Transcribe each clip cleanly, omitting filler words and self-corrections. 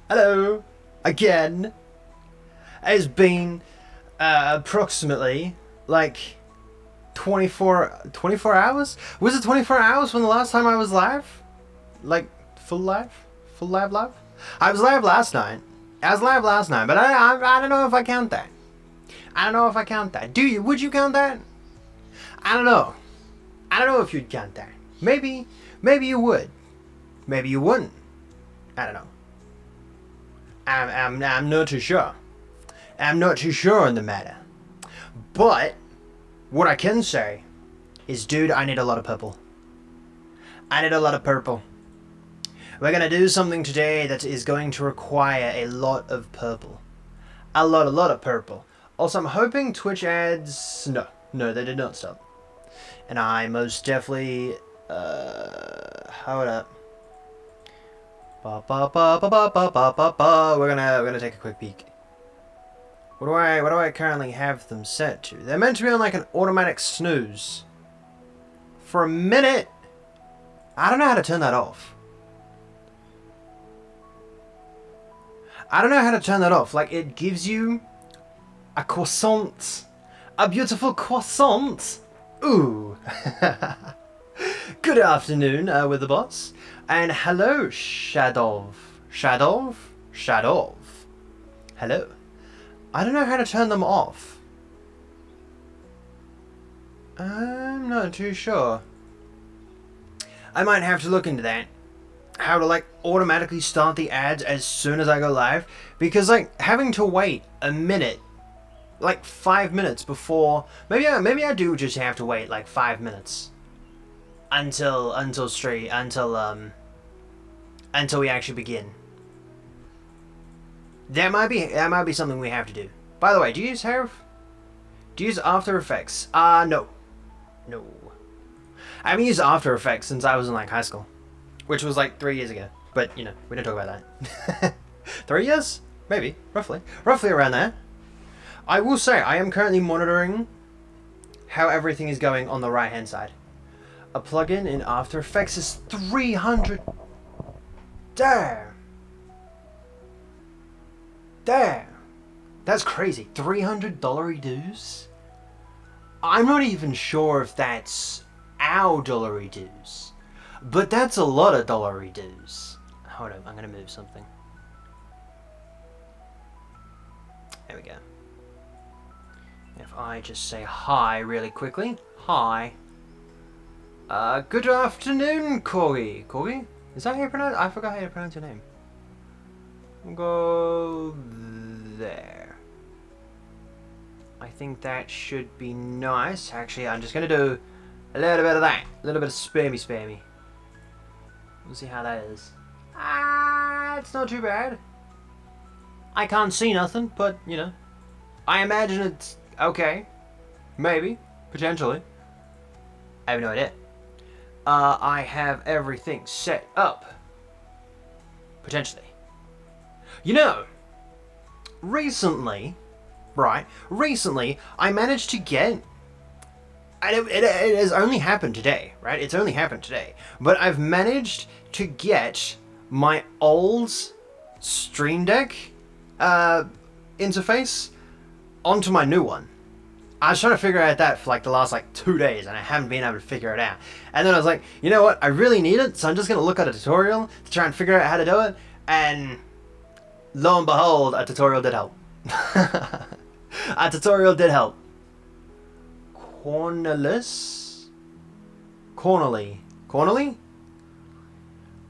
Hello. Again. It's been approximately like 24 hours? Was it 24 hours from the last time I was live? Like full live? Full live? I was live last night. But I don't know if I count that. Do you? Would you count that? I don't know. I don't know if you'd count that. Maybe you would. Maybe you wouldn't. I don't know. I'm not too sure. I'm not too sure on the matter. But what I can say is, dude, I need a lot of purple. We're gonna do something today that is going to require a lot of purple. A lot of purple. Also, I'm hoping Twitch ads... No, they did not stop. And I most definitely... hold up. We're gonna take a quick peek. What do I currently have them set to? They're meant to be on like an automatic snooze. For a minute. I don't know how to turn that off. Like, it gives you a croissant. A beautiful croissant. Ooh. Good afternoon, with the boss. And hello, Shadov. Hello. I don't know how to turn them off. I'm not too sure. I might have to look into that. How to like automatically start the ads as soon as I go live. Because like having to wait a minute, like 5 minutes before, maybe I do just have to wait like 5 minutes until we actually begin. That might be something we have to do. By the way, do you use After Effects? No. I haven't used After Effects since I was in like high school, which was like 3 years ago. But you know, we don't talk about that. 3 years? Maybe, roughly around there. I will say I am currently monitoring how everything is going on the right hand side. A plugin in After Effects is 300. Damn. That's crazy. $300 dues? I'm not even sure if that's our dollary dues. But that's a lot of dollary dues. Hold on, I'm gonna move something. There we go. If I just say hi really quickly. Hi. Good afternoon, Corey. Corey? Is that how you pronounce? I forgot how to pronounce your name. Go there. I think that should be nice. Actually, I'm just gonna do a little bit of that. A little bit of spammy. We'll see how that is. It's not too bad. I can't see nothing, but, you know, I imagine it's okay. Maybe. Potentially. I have no idea. I have everything set up. Potentially. You know, recently, I managed to get, and it has only happened today, right? It's only happened today. But I've managed to get my old Stream Deck interface onto my new one. I was trying to figure out that for like the last 2 days, and I haven't been able to figure it out. And then I was like, you know what? I really need it, so I'm just going to look at a tutorial to try and figure out how to do it. And lo and behold, a tutorial did help. A tutorial did help. Cornely?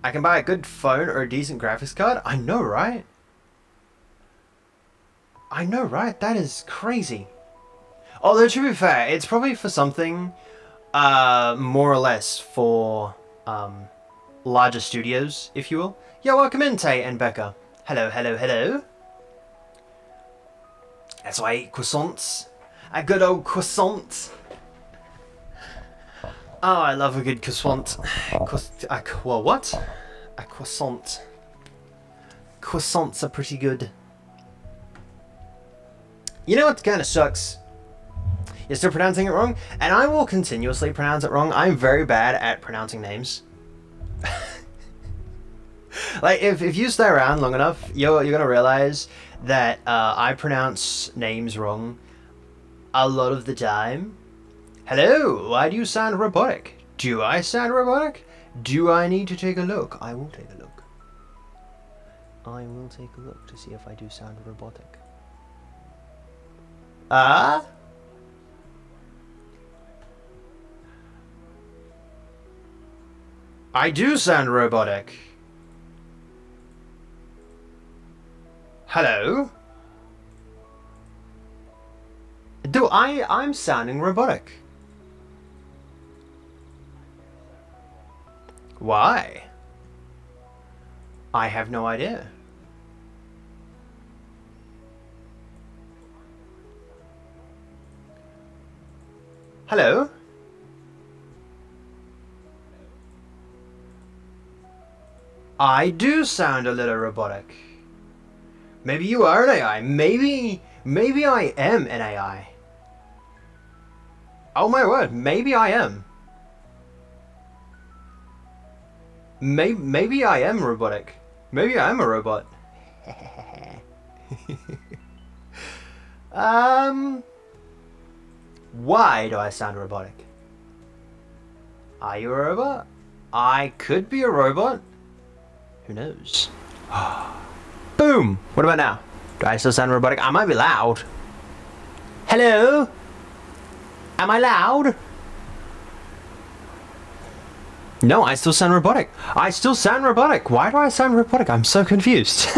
I can buy a good phone or a decent graphics card? I know, right? That is crazy. Although, to be fair, it's probably for something more or less for larger studios, if you will. Yeah, welcome in, Tay and Becca. Hello. That's why I eat croissants. A good old croissant. Oh, I love a good croissant. What? A croissant. Croissants are pretty good. You know what kind of sucks? You're still pronouncing it wrong? And I will continuously pronounce it wrong. I'm very bad at pronouncing names. Like, if you stay around long enough, you're gonna realize that I pronounce names wrong a lot of the time. Hello, why do you sound robotic? Do I sound robotic? Do I need to take a look? I will take a look. I will take a look to see if I do sound robotic. Ah? I do sound robotic. Hello? I'm sounding robotic. Why? I have no idea. Hello? I do sound a little robotic. Maybe you are an AI. Maybe I am an AI. Oh my word, maybe I am. Maybe I am robotic. Maybe I am a robot. Why do I sound robotic? Are you a robot? I could be a robot. Who knows? Boom! What about now? Do I still sound robotic? I might be loud. Hello? Am I loud? No, I still sound robotic. I still sound robotic. Why do I sound robotic? I'm so confused.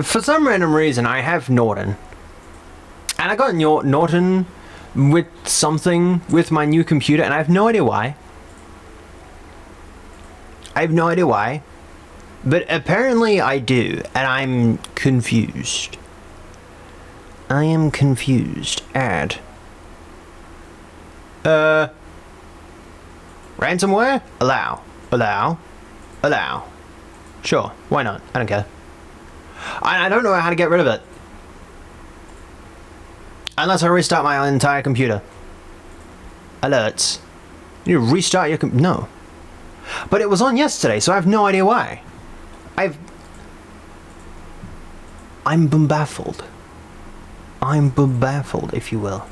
For some random reason, I have Norton. And I got Norton with something with my new computer, and I have no idea why. I have no idea why. But apparently I do, and I'm confused. I am confused. Add. Ransomware? Allow. Allow. Allow. Sure, why not? I don't care. I don't know how to get rid of it. Unless I restart my entire computer. Alerts. You restart your no. But it was on yesterday, so I have no idea why. I'm baffled. I'm baffled, if you will.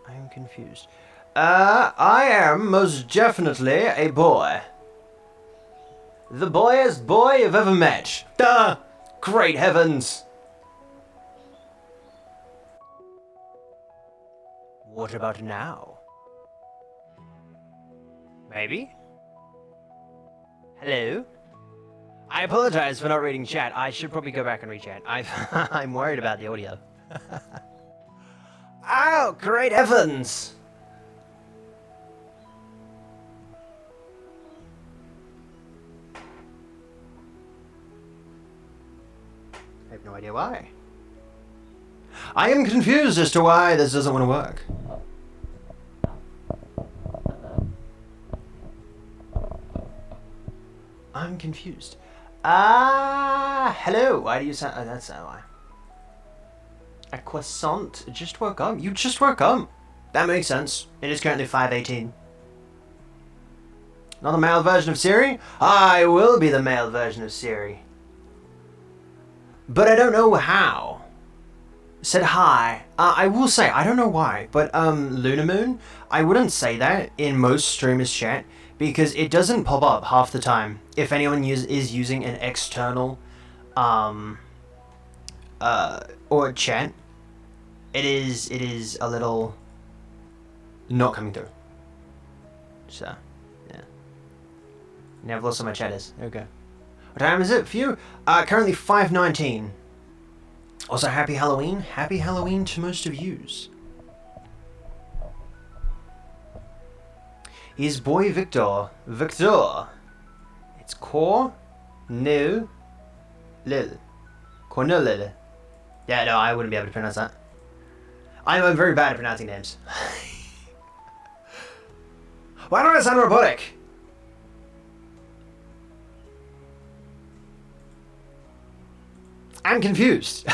I am confused. I am most definitely a boy. The boyest boy you've ever met. Duh! Great heavens! What about now? Maybe? Hello? I apologize for not reading chat. I should probably go back and read chat. I'm worried about the audio. Oh, great heavens! I have no idea why. I am confused as to why this doesn't want to work. I'm confused. Hello. Why do you sound... Oh, that's why. A croissant just woke up. You just woke up. That makes sense. It is currently 5:18. Not the male version of Siri? I will be the male version of Siri. But I don't know how. Said hi. I will say, I don't know why, but Lunar Moon, I wouldn't say that in most streamers' chat because it doesn't pop up half the time if anyone is using an external or chat. It is a little not coming through. So, yeah. Now I've lost all my chatters. Okay. What time is it for you? Currently 5:19. Also, happy Halloween. Happy Halloween to most of yous. His boy Victor. Victor. It's Cor. No. Lil. Cornelil. Yeah, no, I wouldn't be able to pronounce that. I'm very bad at pronouncing names. Why don't I sound robotic? I'm confused.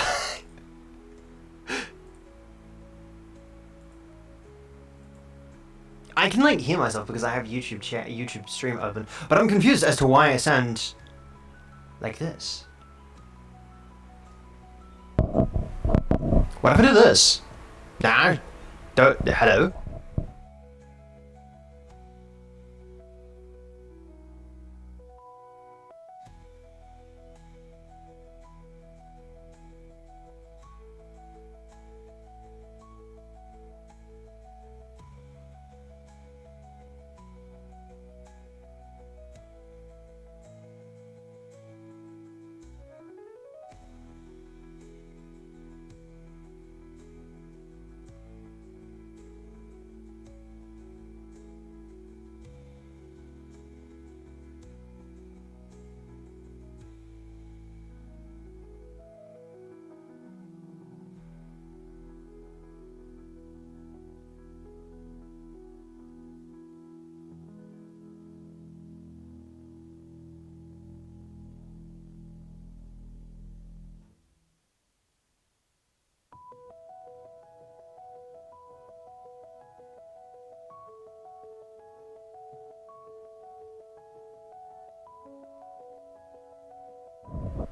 I can like hear myself because I have YouTube stream open, but I'm confused as to why I sound like this. What happened to this? Nah, don't. Hello.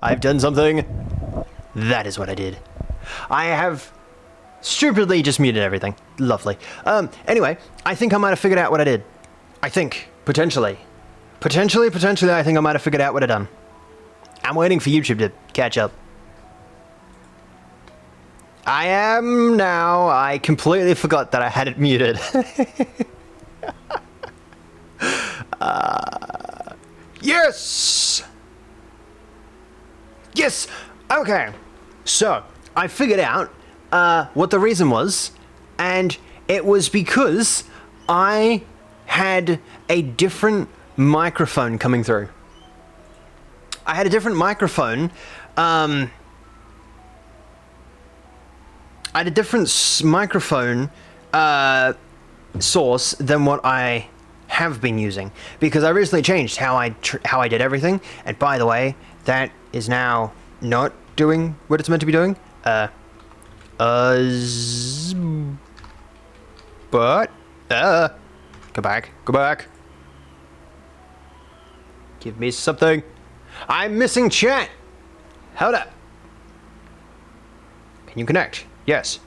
I've done something. That is what I did. I have stupidly just muted everything. Lovely. Anyway, I think I might have figured out what I did. I think. Potentially, I think I might have figured out what I done. I'm waiting for YouTube to catch up. I am now. I completely forgot that I had it muted. Yes! Yes! Okay. So, I figured out what the reason was, and it was because I had a different microphone coming through. I had a different microphone. I had a different microphone source than what I have been using, because I recently changed how I did everything. And by the way, that is now not doing what it's meant to be doing. But go back. Give me something. I'm missing chat. Hold up. Can you connect? Yes.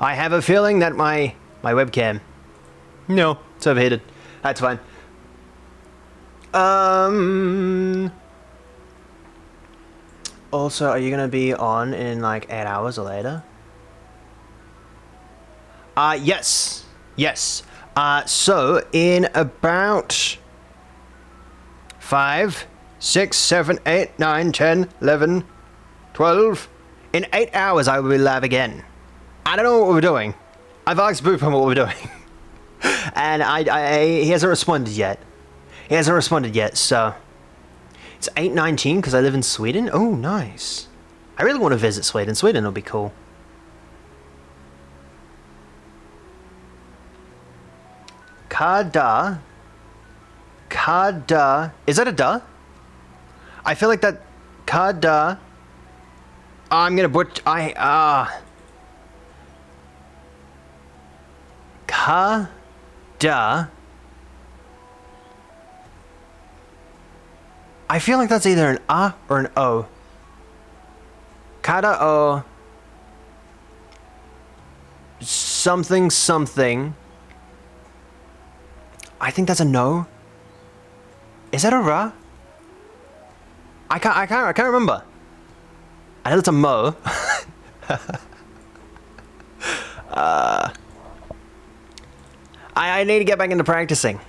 I have a feeling that my webcam. No, it's overheated. That's fine. Also, are you gonna be on in like 8 hours or later? Yes. So in about 5, 6, 7, 8, 9, 10, 11, 12. In 8 hours, I will be live again. I don't know what we're doing. I've asked Boopum what we're doing. And he hasn't responded yet. So it's 8:19 because I live in Sweden. Oh, nice. I really want to visit Sweden. Sweden will be cool. Kada. Is that a duh? I feel like that. Kada. I'm gonna butcher. Kada. I feel like that's either an or an O. Kada o. Something. I think that's a no. Is that a ra? I can't remember. I know it's a mo. I need to get back into practicing.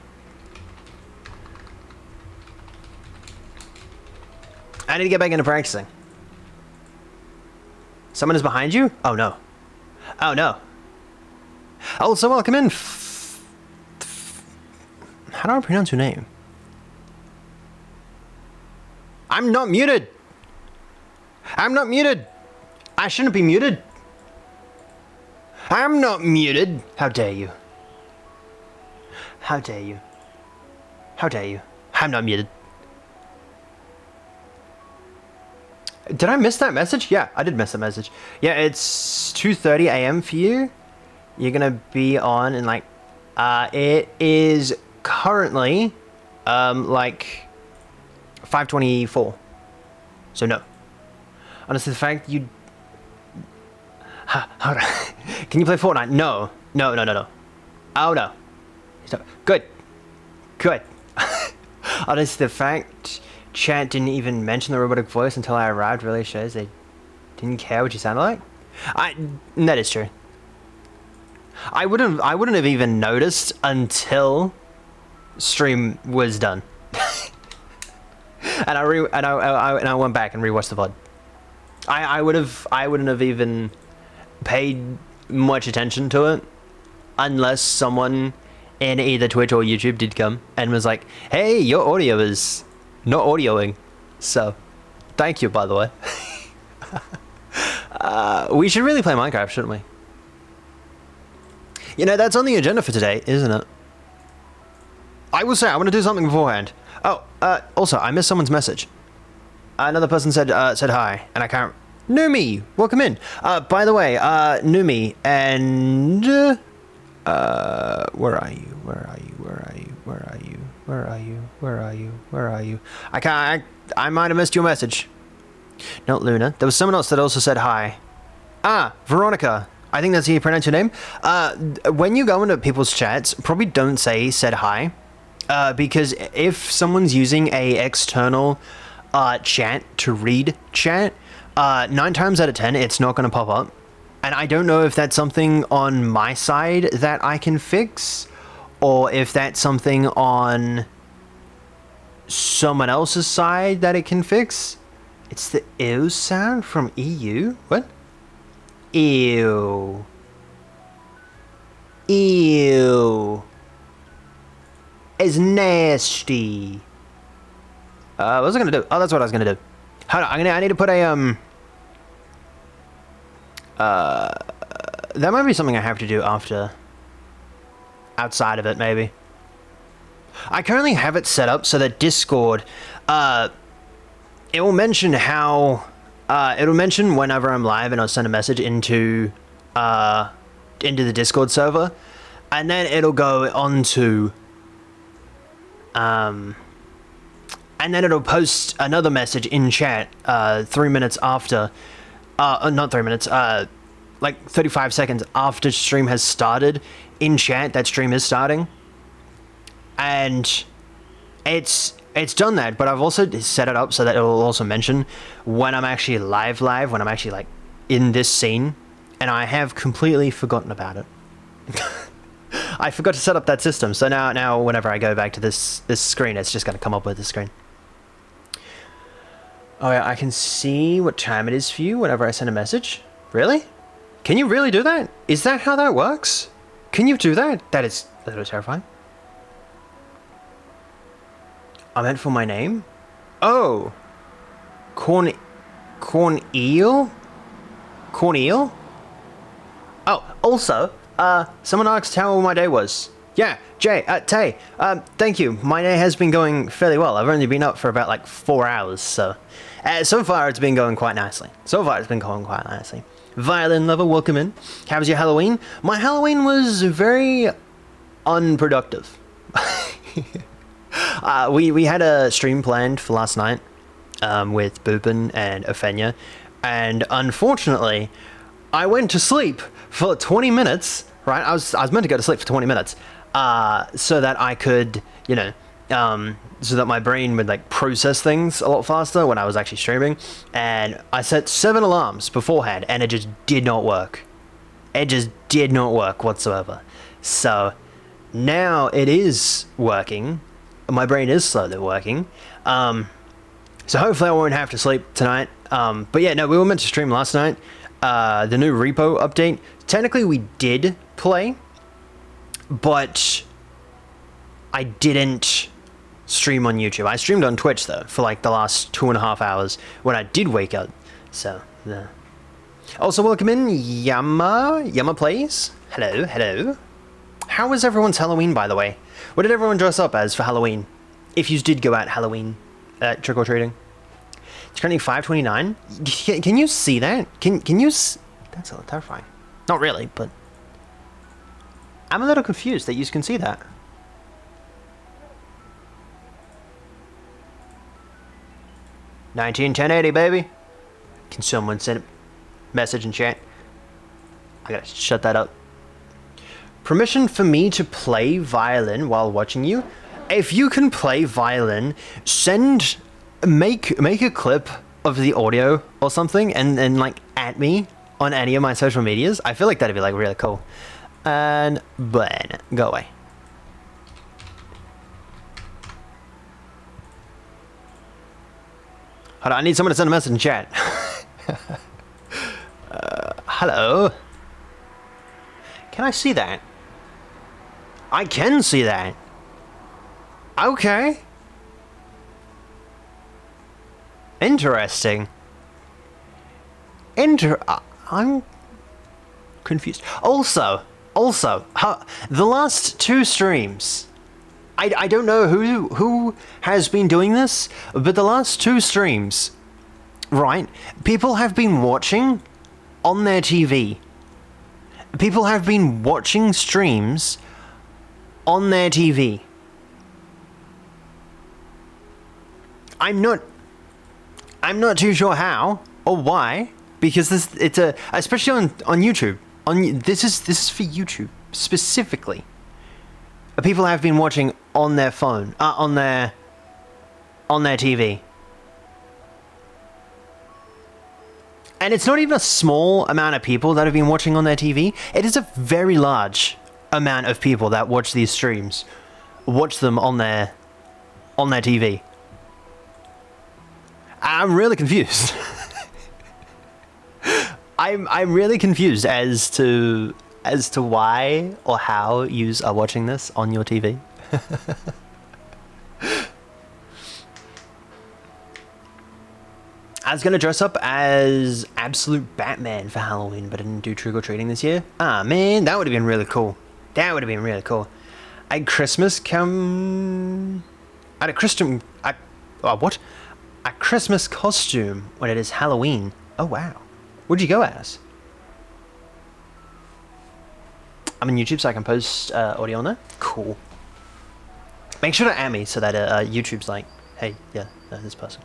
Someone is behind you? Oh no. Oh, so welcome in. How do I pronounce your name? I'm not muted. I shouldn't be muted. I'm not muted. How dare you? I'm not muted. Did I miss that message? Yeah, I did miss the message. Yeah, it's 2:30 a.m. for you. You're gonna be on in like It is currently, like 5:24. So no. Honestly, the fact you... Hold on. Can you play Fortnite? No. No, no, no, no. Oh, no. So, good. Good. Honestly, the fact chat didn't even mention the robotic voice until I arrived really shows they didn't care what you sounded like. That is true. I wouldn't have even noticed until stream was done. and I went back and rewatched the VOD. I wouldn't have even paid much attention to it unless someone in either Twitch or YouTube did come and was like, "Hey, your audio is not audioing." So, thank you, by the way. We should really play Minecraft, shouldn't we? You know, that's on the agenda for today, isn't it? I will say, I want to do something beforehand. Oh, also, I missed someone's message. Another person said hi, and I can't... Numi, welcome in. By the way, Numi, and... where are you? Where are you? Where are you? Where are you? Where are you? Where are you? Where are you? I might have missed your message. Not Luna. There was someone else that also said hi. Ah, Veronica. I think that's how you pronounce your name. When you go into people's chats, probably don't say said hi. Because if someone's using a external chat to read chat, 9 times out of 10, it's not going to pop up. And I don't know if that's something on my side that I can fix, or if that's something on someone else's side that it can fix. It's the ew sound from EU? What? Ew. Ew. It's nasty. What was I gonna do? Oh, that's what I was gonna do. Hold on, I need to put a, that might be something I have to do after. Outside of it, maybe. I currently have it set up so that Discord, it will mention how, it'll mention whenever I'm live and I'll send a message into the Discord server, and then it'll go onto, and then it'll post another message in chat 3 minutes after, not 3 minutes, like 35 seconds after stream has started in chat that stream is starting. And it's done that, but I've also set it up so that it will also mention when I'm actually live, when I'm actually like in this scene, and I have completely forgotten about it. I forgot to set up that system, so now whenever I go back to this screen, it's just going to come up with this screen. Oh yeah, I can see what time it is for you whenever I send a message. Really? Can you really do that? Is that how that works? Can you do that? That is a little terrifying. I meant for my name? Oh. Corn eel? Corn eel? Oh, also, someone asked how my day was. Yeah, Jay, Tay, thank you. My day has been going fairly well. I've only been up for about like 4 hours, so... so far it's been going quite nicely. Violin lover, welcome in. How was your Halloween? My Halloween was very unproductive. We had a stream planned for last night with Boopin and Ophenia, and unfortunately, I went to sleep for 20 minutes, right? I was meant to go to sleep for 20 minutes, so that I could, you know, so that my brain would like process things a lot faster when I was actually streaming. And I set 7 alarms beforehand, and it just did not work. It just did not work whatsoever. So now it is working. My brain is slowly working. So hopefully I won't have to sleep tonight. But yeah, no, we were meant to stream last night. The new repo update. Technically we did play, but I didn't stream on YouTube. I streamed on Twitch though for like the last 2.5 hours when I did wake up. So yeah. Also welcome in Yama Plays. Hello. How was everyone's Halloween, by the way? What did everyone dress up as for Halloween? If you did go out Halloween trick-or-treating. It's currently 5:29. Can you see that? Can you that's a little terrifying. Not really, but I'm a little confused that you can see that. $19,1080, baby. Can someone send a message in chat? I gotta shut that up. Permission for me to play violin while watching you? If you can play violin, make a clip of the audio or something and like at me on any of my social medias. I feel like that'd be like really cool. And Ben, go away. Hold on, I need someone to send a message in chat. Hello? Can I see that? I can see that. Okay. Interesting. I'm confused. Also, the last 2 streams, I don't know who has been doing this, but the last 2 streams, right? People have been watching on their TV. People have been watching streams on their TV. I'm not too sure how or why, because it's especially on YouTube. This is for YouTube specifically. People have been watching on their phone, on their TV. And it's not even a small amount of people that have been watching on their TV. It is a very large amount of people that watch these streams, watch them on their TV. I'm really confused. I'm really confused as to why or how you are watching this on your TV. I was gonna dress up as absolute Batman for Halloween, but I didn't do trick-or-treating this year. Ah, man, that would have been really cool. That would have been really cool. At Christmas what? A Christmas costume when it is Halloween. Oh, wow. What'd you go as? I'm on YouTube so I can post audio on there. Cool. Make sure to add me so that YouTube's like, hey, yeah, this person.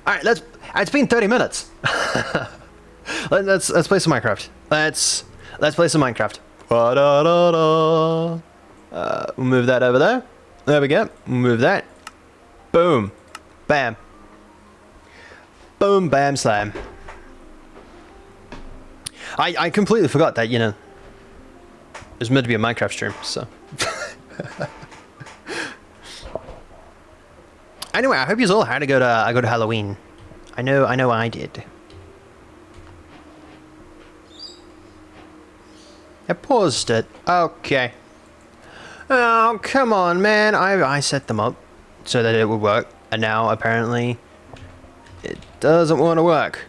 All right, it's been 30 minutes. let's play some Minecraft. Let's play some Minecraft. We'll move that over there. There we go. Move that. Boom. Bam. Boom, bam, slam. I completely forgot that, you know, it was meant to be a Minecraft stream, so. Anyway, I hope you all had a good Halloween. I know I did. I paused it. Okay. Oh, come on, man. I set them up so that it would work, and now apparently it doesn't want to work.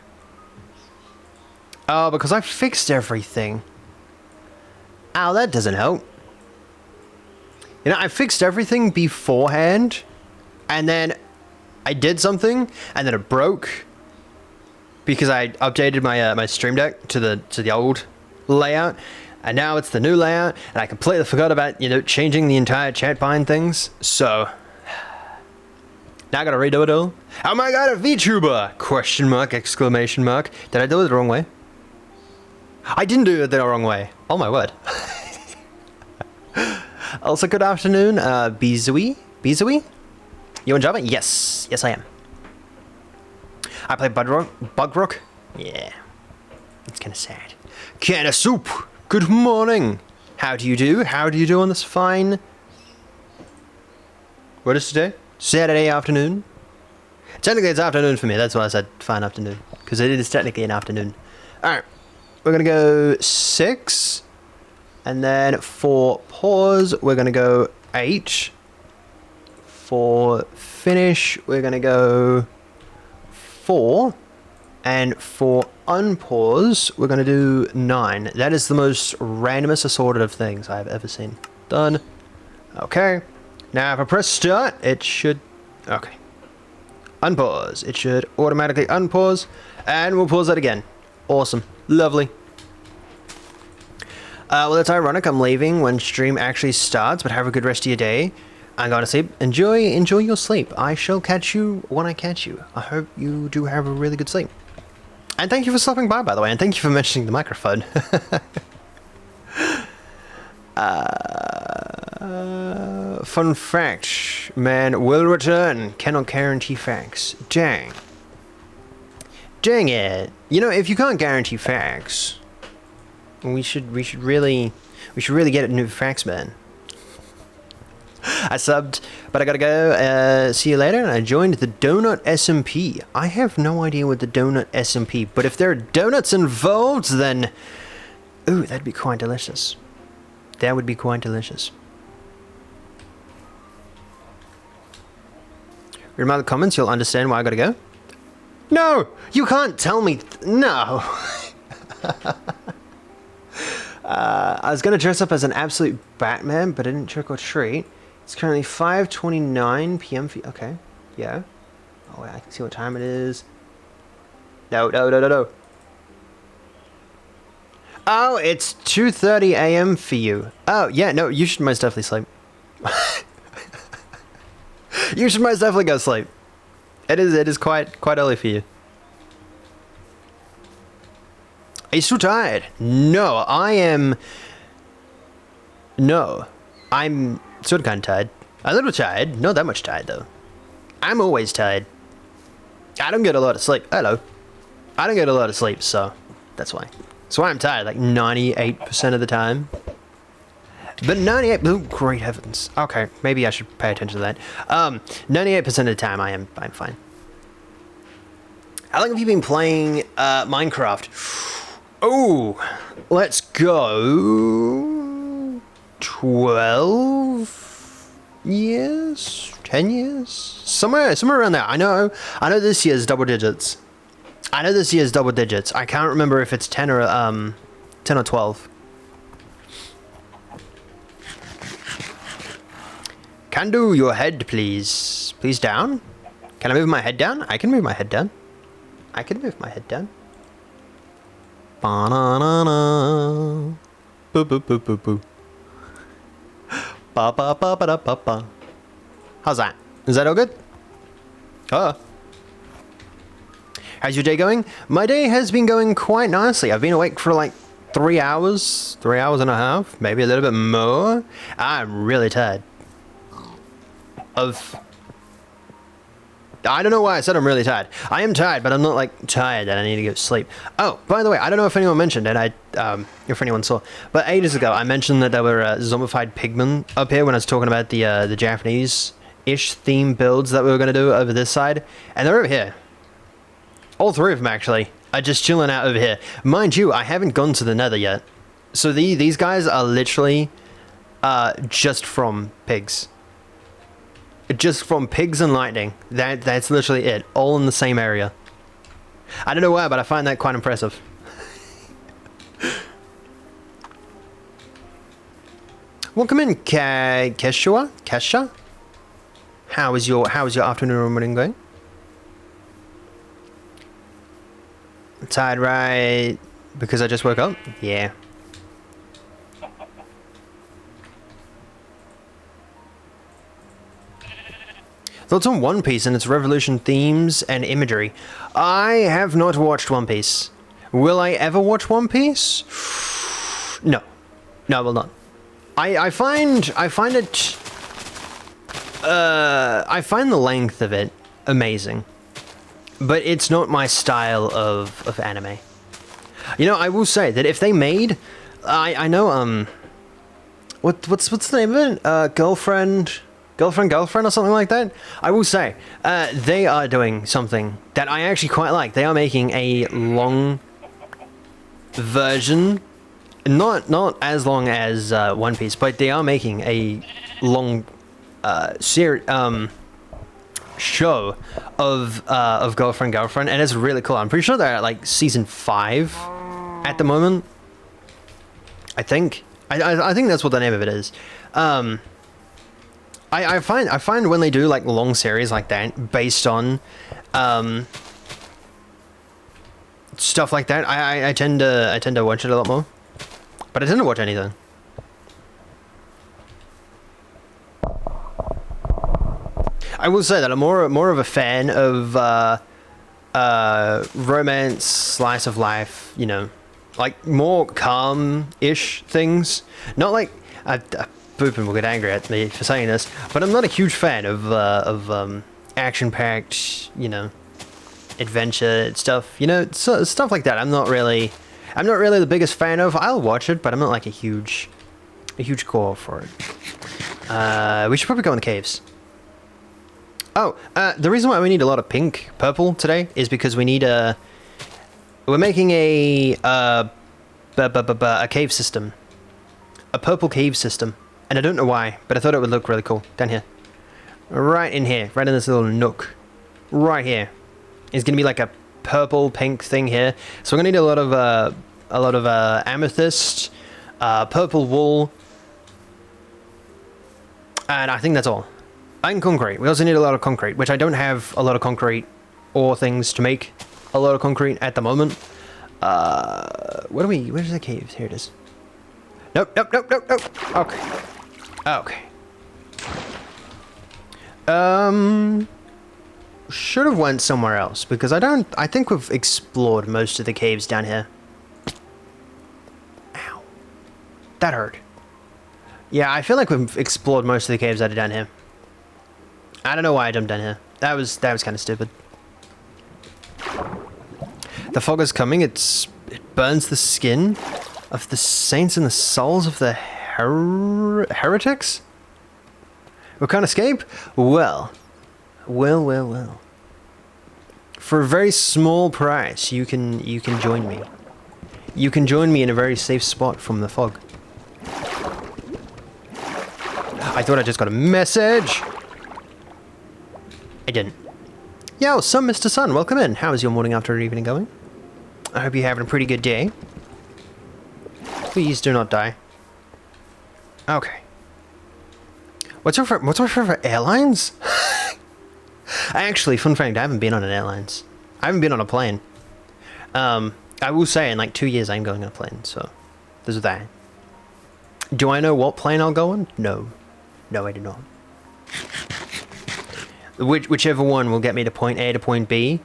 Oh, because I fixed everything. Ow, that doesn't help. You know, I fixed everything beforehand, and then I did something, and then it broke because I updated my my Stream Deck to the old layout, and now it's the new layout, and I completely forgot about, you know, changing the entire chat bind things. So now I gotta redo it all. Oh my god, a VTuber! Question mark, exclamation mark. Did I do it the wrong way? I didn't do it the wrong way. Oh my word. Also, good afternoon, Bizui? Bizui? You in Java? Yes. Yes, I am. I play Bug Rock? Yeah. It's kind of sad. Can of soup! Good morning! How do you do? How do you do on this fine... What is today? Saturday afternoon? Technically it's afternoon for me, that's why I said fine afternoon. Because it is technically an afternoon. Alright. We're gonna go 6. And then for pause, we're gonna go 8. For finish, we're gonna go 4. And for unpause, we're gonna do 9. That is the most randomest assorted of things I've ever seen. Done. Okay. Now if I press start, it should... Okay. Unpause. It should automatically unpause. And we'll pause that again. Awesome. Lovely. Well, it's ironic I'm leaving when stream actually starts, but have a good rest of your day. I'm going to sleep. Enjoy your sleep. I shall catch you when I catch you. I hope you do have a really good sleep. And thank you for stopping by the way, and thank you for mentioning the microphone. Fun fact, man will return. Cannot guarantee facts. Dang. Dang it. You know, if you can't guarantee facts, we should really get a new facts man. I subbed, but I gotta go. See you later. And I joined the Donut SMP. I have no idea what the Donut SMP, but if there are donuts involved, then ooh, that'd be quite delicious. That would be quite delicious. Read my comments, you'll understand why I gotta go. No! You can't tell me... No! I was gonna dress up as an absolute Batman, but I didn't trick or treat. It's currently 5:29 p.m. Okay, yeah. Oh, wait, I can see what time it is. No. Oh, it's 2:30 a.m. for you. Oh, yeah, no, you should most definitely sleep. You should most definitely go sleep. It is quite early for you. Are you still tired? No, I'm sort of kind of tired. A little tired, not that much tired though. I'm always tired. I don't get a lot of sleep. Hello. I don't get a lot of sleep, so that's why. That's why I'm tired, like 98% of the time. But 98, oh, great heavens. Okay, maybe I should pay attention to that. 98% of the time I'm fine. How long have you been playing Minecraft? Oh, let's go 12 years, 10 years, somewhere around there. I know this year's double digits. I can't remember if it's 10 or 12. Can do your head, please. Please down. Can I move my head down? I can move my head down. Ba-na-na-na. Boo boo boo boo boo. Ba ba ba ba da ba ba. How's that? Is that all good? How's your day going? My day has been going quite nicely. I've been awake for like 3 hours and a half, maybe a little bit more. I'm really tired. I don't know why I said I'm really tired. I am tired, but I'm not like tired that I need to go to sleep. Oh, by the way, I don't know if anyone mentioned, and if anyone saw, but ages ago I mentioned that there were zombified pigmen up here when I was talking about the Japanese-ish theme builds that we were going to do over this side, and they're over here. All three of them actually are just chilling out over here. Mind you, I haven't gone to the Nether yet, so these guys are literally just from pigs. Just from pigs and lightning. That's literally it. All in the same area. I don't know why, but I find that quite impressive. Welcome in, Kesha. How is your afternoon or morning going? Tired, right? Because I just woke up? Yeah. Thoughts on One Piece and its Revolution themes and imagery? I have not watched One Piece. Will I ever watch One Piece? No. No, I will not. I find the length of it amazing. But it's not my style of anime. You know, I will say that if they made... I know, what's the name of it? Girlfriend or something like that. I will say they are doing something that I actually quite like. They are making a long version, not as long as One Piece, but they are making a long show of girlfriend, and it's really cool. I'm pretty sure they're at like season 5 at the moment. I think that's what the name of it is. I find when they do like long series like that based on stuff like that, I tend to watch it a lot more. But I didn't watch anything. I will say that I'm more of a fan of romance, slice of life, you know, like more calm-ish things. Not like Boopin will get angry at me for saying this, but I'm not a huge fan of action-packed, you know, adventure stuff. You know, stuff like that. I'm not really the biggest fan of. I'll watch it, but I'm not like a huge core for it. We should probably go in the caves. Oh, the reason why we need a lot of purple today is because we need we're making a cave system. A purple cave system. And I don't know why, but I thought it would look really cool. Down here. Right in here. Right in this little nook. Right here. It's going to be like a purple pink thing here. So we're going to need a lot of amethyst, purple wool. And I think that's all. And concrete. We also need a lot of concrete, which I don't have a lot of concrete or things to make a lot of concrete at the moment. Where's the caves? Here it is. Nope. Okay. Should have went somewhere else because I think we've explored most of the caves down here. Ow. That hurt. Yeah, I feel like we've explored most of the caves that are down here. I don't know why I jumped down here. That was kind of stupid. The fog is coming. It burns the skin of the saints and the souls of the heretics. We can't escape? Well. For a very small price, you can join me. You can join me in a very safe spot from the fog. I thought I just got a message. I didn't. Yo, some Mr. Sun, welcome in. How is your morning, afternoon, evening going? I hope you're having a pretty good day. Please do not die. Okay. What's our favorite airlines? Actually, fun fact, I haven't been on an airlines. I haven't been on a plane. I will say in like 2 years I'm going on a plane, so there's that. Do I know what plane I'll go on? No. No, I do not. Whichever one will get me to point A to point B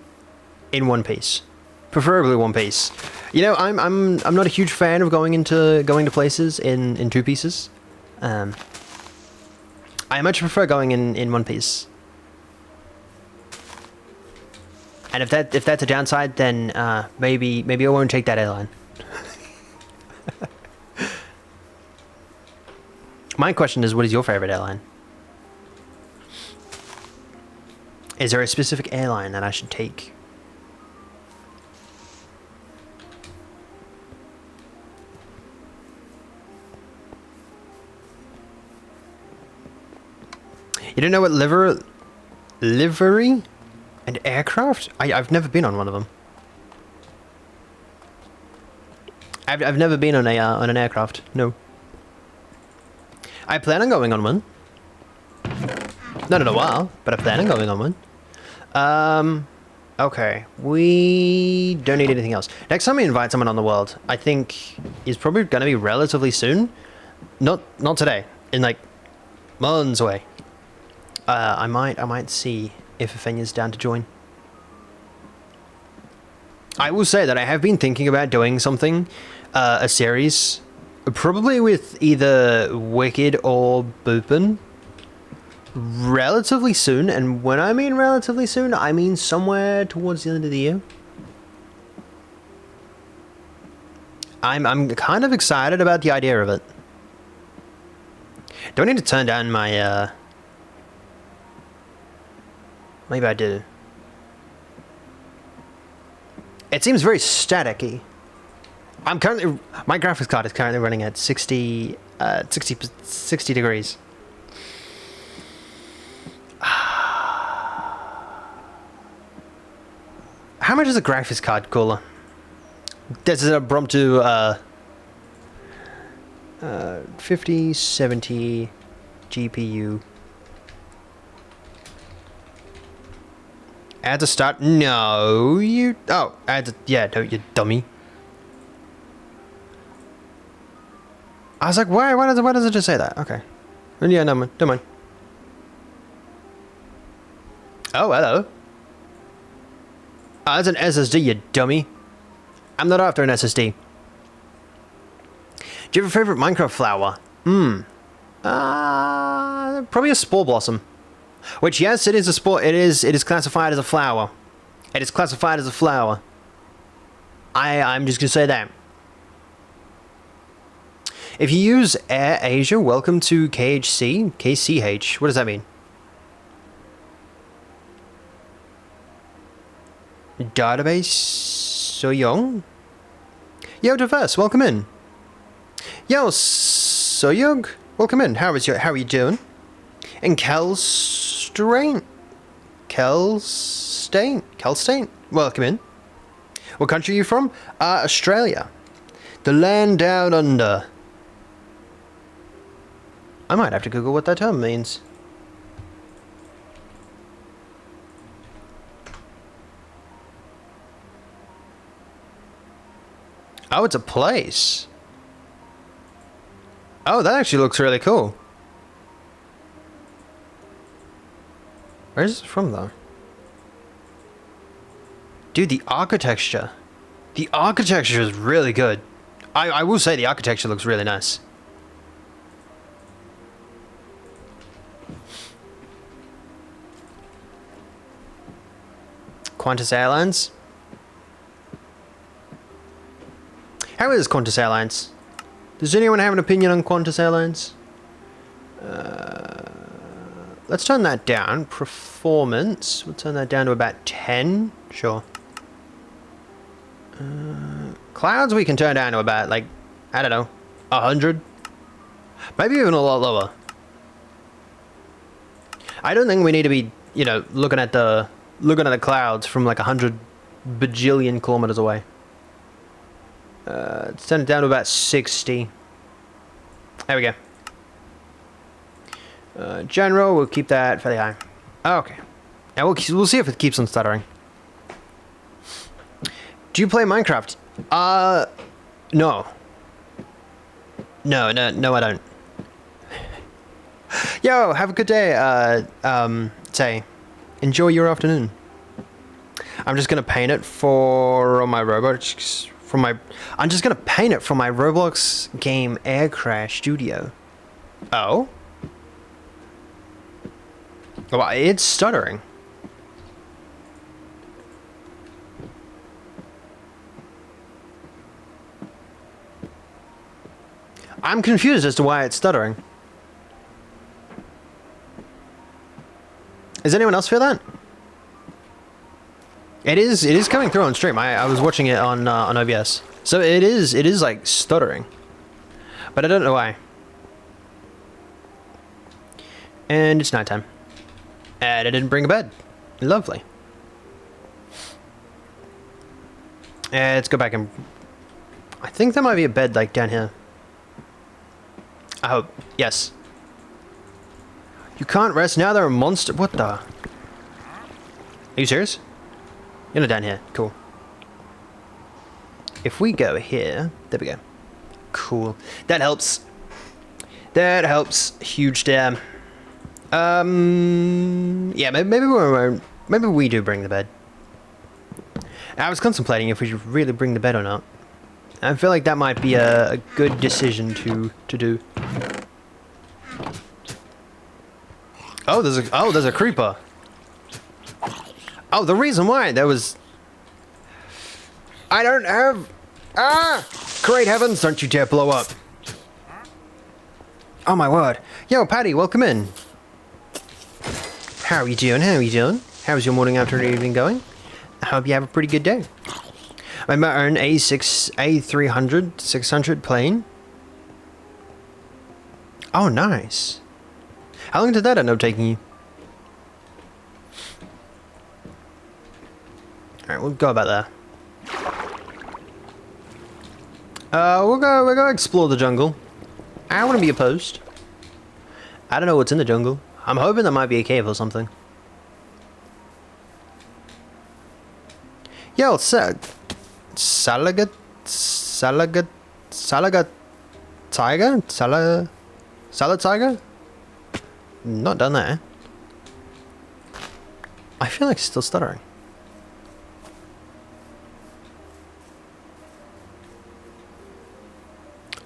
in one piece. Preferably one piece. You know, I'm not a huge fan of going to places in two pieces. I much prefer going in one piece. And if that's a downside, then maybe I won't take that airline. My question is, what is your favorite airline? Is there a specific airline that I should take? You don't know what livery and aircraft? I've never been on one of them. I've never been on an aircraft. No. I plan on going on one. Not in a while, but I plan on going on one. Okay. We don't need anything else. Next time we invite someone on the world, I think is probably going to be relatively soon. Not today. In like months away. I might see if Afenia's down to join. I will say that I have been thinking about doing something, a series, probably with either Wicked or Boopin, relatively soon. And when I mean relatively soon, I mean somewhere towards the end of the year. I'm kind of excited about the idea of it. Do I need to turn down my maybe I do. It seems very staticky. My graphics card is currently running at 60 degrees. How much is a graphics card cooler? This is a Prompto 5070 GPU. Add to start. No, you. Oh, add to. Yeah, no, you dummy. I was like, why does it just say that? Okay. Yeah, no, don't mind. Oh, hello. Oh, that's an SSD, you dummy. I'm not after an SSD. Do you have a favorite Minecraft flower? Probably a spore blossom. Which, yes, it is a spore. It is classified as a flower. It is classified as a flower. I'm just gonna say that. If you use Air Asia, welcome to KHC. KCH. What does that mean? Database so young? Yo, Diverse, welcome in. Yo, Soyug, welcome in. How are you doing? And Kelstrain, welcome in. What country are you from? Australia. The land down under. I might have to Google what that term means. Oh, it's a place. Oh, that actually looks really cool. Where is this from, though? Dude, the architecture. The architecture is really good. I will say the architecture looks really nice. Qantas Airlines. How is Qantas Airlines? Does anyone have an opinion on Qantas Airlines? Let's turn that down. Performance. We'll turn that down to about 10. Sure. Clouds we can turn down to about, like, I don't know, 100. Maybe even a lot lower. I don't think we need to be, you know, looking at the clouds from like 100 bajillion kilometers away. Let's turn it down to about 60. There we go. General, we'll keep that fairly high. Okay. Now we'll see if it keeps on stuttering. Do you play Minecraft? No. No, I don't. Yo, have a good day. Say, enjoy your afternoon. I'm just gonna paint it for my Roblox. I'm just gonna paint it for my Roblox game Air Crash Studio. Oh. Well, it's stuttering. I'm confused as to why it's stuttering. Does anyone else feel that? It is coming through on stream. I was watching it on OBS. So it is like stuttering. But I don't know why. And it's nighttime. And I didn't bring a bed. Lovely. Let's go back and... I think there might be a bed like down here. I hope. Yes. You can't rest now, there are monsters. What the? Are you serious? You're not down here. Cool. If we go here, there we go. Cool. That helps. That helps. Huge damn. Yeah, maybe we do bring the bed. I was contemplating if we should really bring the bed or not. I feel like that might be a good decision to do. Oh, there's a creeper. Oh, the reason why there was... I don't have... Ah! Great heavens, don't you dare blow up. Oh my word. Yo, Patty, welcome in. How are you doing? How are you doing? How's your morning, afternoon, evening going? I hope you have a pretty good day. I'm my own A300, 600 plane. Oh, nice. How long did that end up taking you? Alright, we'll go about there. We'll go explore the jungle. I wouldn't be opposed. I don't know what's in the jungle. I'm hoping there might be a cave or something. Yo, Salagat. Tiger? Salad Tiger? Not done that. I feel like it's still stuttering.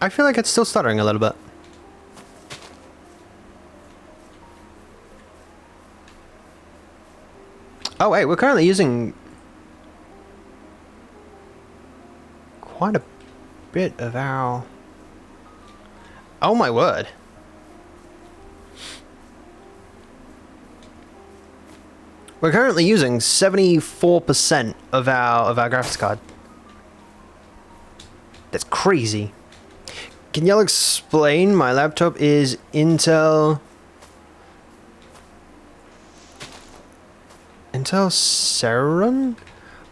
I feel like it's still stuttering a little bit. Oh wait, we're currently using quite a bit of our... Oh my word. We're currently using 74% of our graphics card. That's crazy. Can y'all explain? My laptop is Intel Celeron,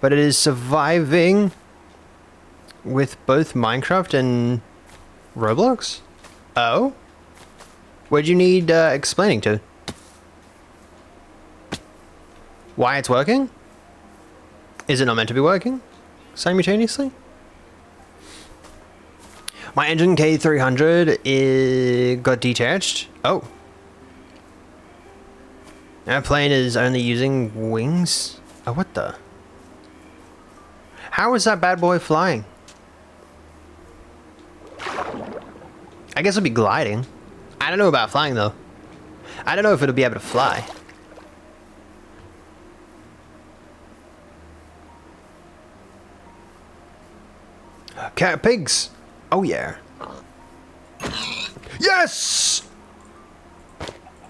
but it is surviving with both Minecraft and Roblox. Oh? What'd you need explaining to? Why it's working? Is it not meant to be working simultaneously? My engine K300 got detached. Oh. Our plane is only using wings? Oh, what the? How is that bad boy flying? I guess it'll be gliding. I don't know about flying though. I don't know if it'll be able to fly. Cat pigs. Oh yeah. Yes!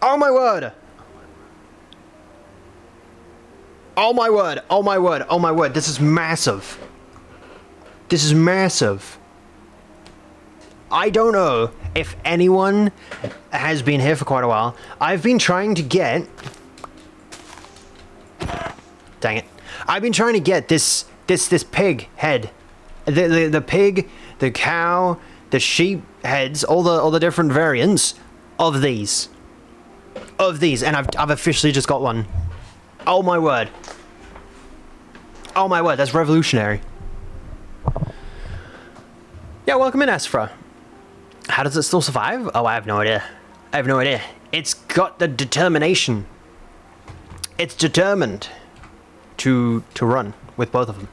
Oh my word. Oh my word. Oh my word. Oh my word. This is massive. This is massive. I don't know if anyone has been here for quite a while. I've been trying to get... Dang it. I've been trying to get this pig head. The pig, the cow, the sheep heads, all the different variants of these. And I've officially just got one. Oh my word. Oh my word, that's revolutionary. Yeah, welcome in, Asfra. How does it still survive? Oh, I have no idea. I have no idea. It's got the determination. It's determined to run with both of them.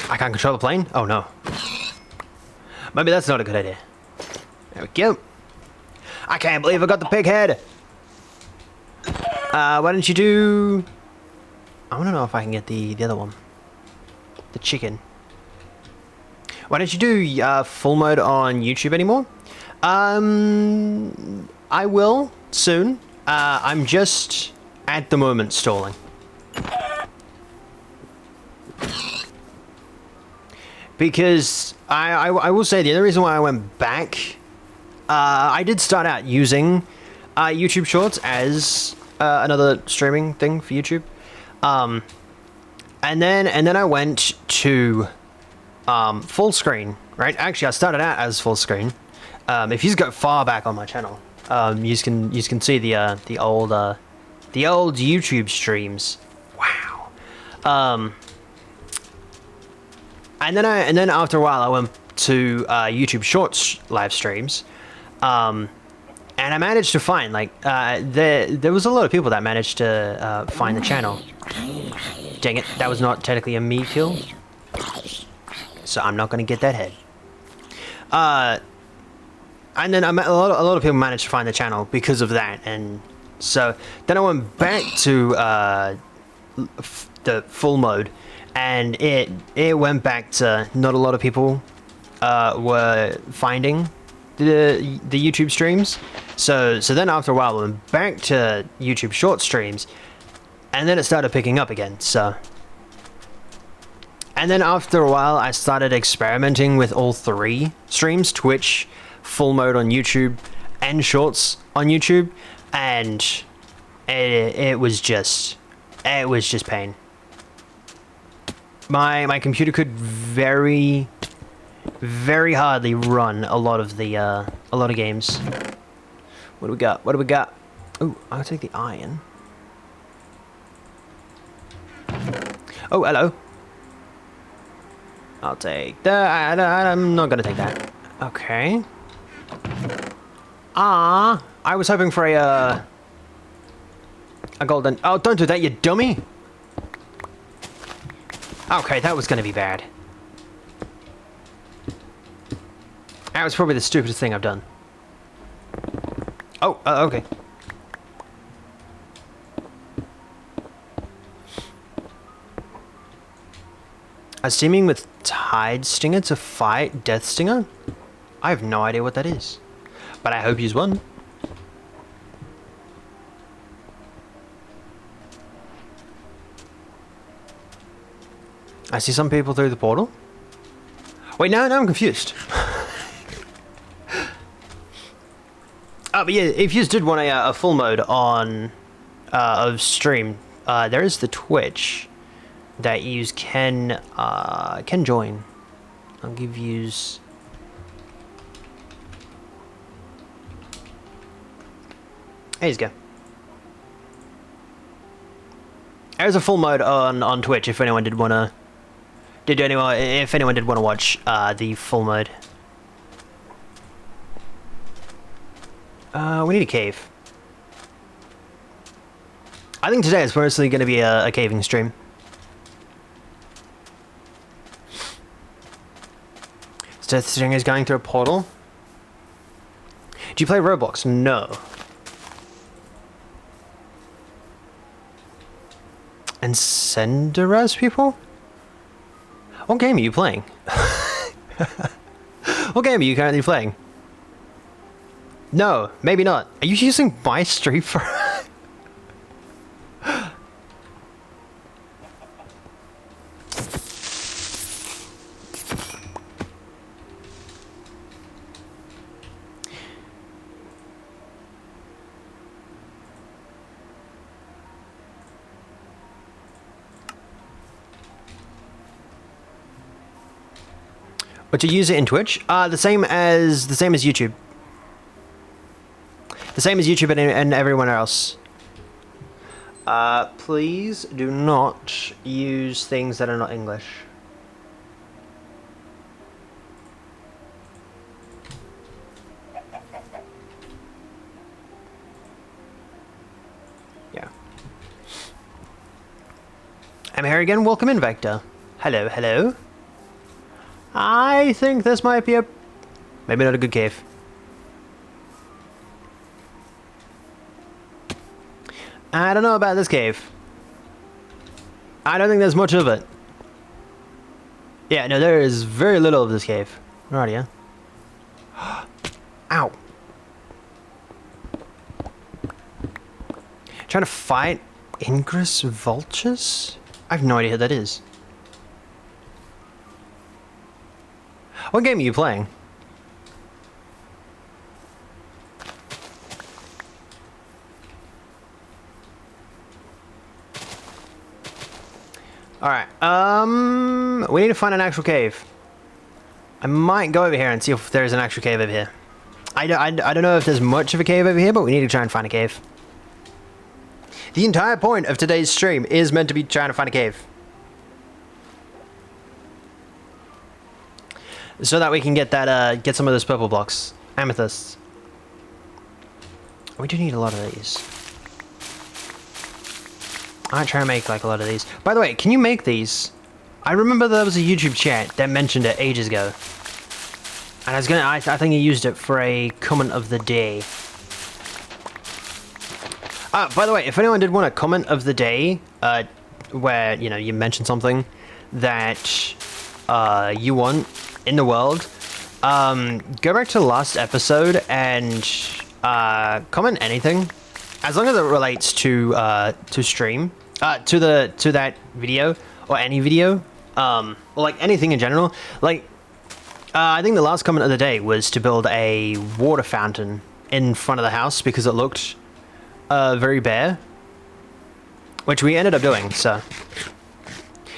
I can't control the plane? Oh no. Maybe that's not a good idea. There we go. I can't believe I got the pig head. Why don't you do... I want to know if I can get the other one. The chicken. Why don't you do full mode on YouTube anymore? I will soon. I'm just at the moment stalling. Because I will say the other reason why I went back, I did start out using YouTube Shorts as another streaming thing for YouTube, and then I went to full screen. Right, actually I started out as full screen. If you go far back on my channel, you can see the old YouTube streams. Wow. And then after a while, I went to YouTube Shorts live streams, and I managed to find there was a lot of people that managed to find the channel. Dang it, that was not technically a me kill, so I'm not gonna get that head. And then a lot of people managed to find the channel because of that, and so then I went back to the full mode. And it went back to not a lot of people were finding the YouTube streams. So then after a while, I went back to YouTube short streams, and then it started picking up again. So, and then after a while, I started experimenting with all three streams: Twitch, full mode on YouTube, and shorts on YouTube, and it was just pain. My computer could very hardly run a lot of games. What do we got? What do we got? Oh, I'll take the iron. Oh, hello. I'll take that. I'm not gonna take that. Okay. I was hoping for a golden... Oh, don't do that, you dummy! Okay, that was gonna be bad. That was probably the stupidest thing I've done. Oh, okay. A teaming with Tide Stinger to fight Death Stinger? I have no idea what that is. But I hope he's won. I see some people through the portal. Wait, no, I'm confused. But yeah, if you did want a full mode on of stream, there is the Twitch that you can join. I'll give yous. There you go. There's a full mode on Twitch if anyone did wanna. If anyone did want to watch the full mode. We need a cave. I think today is mostly going to be a caving stream. Death Stinger is going through a portal. Do you play Roblox? No. And Senderaz people? What game are you playing? What game are you currently playing? No, maybe not. Are you using my stream for... But to use it in Twitch, the same as YouTube. The same as YouTube and everyone else. Please do not use things that are not English. Yeah. I'm here again. Welcome in, Vector. Hello, hello. I think this might be maybe not a good cave. I don't know about this cave. I don't think there's much of it. Yeah, no, there is very little of this cave. Right, yeah. Ow. Trying to fight Ingress vultures? I have no idea who that is. What game are you playing? Alright, we need to find an actual cave. I might go over here and see if there's an actual cave over here. I don't know if there's much of a cave over here, but we need to try and find a cave. The entire point of today's stream is meant to be trying to find a cave. So that we can get that, get some of those purple blocks. Amethysts. We do need a lot of these. I might try and make like a lot of these. By the way, can you make these? I remember there was a YouTube chat that mentioned it ages ago. And I think he used it for a comment of the day. By the way, if anyone did want a comment of the day, where, you know, you mentioned something that you want in the world, go back to the last episode and comment anything, as long as it relates to stream, to that video or any video, or like anything in general. Like, I think the last comment of the day was to build a water fountain in front of the house because it looked very bare, which we ended up doing. So,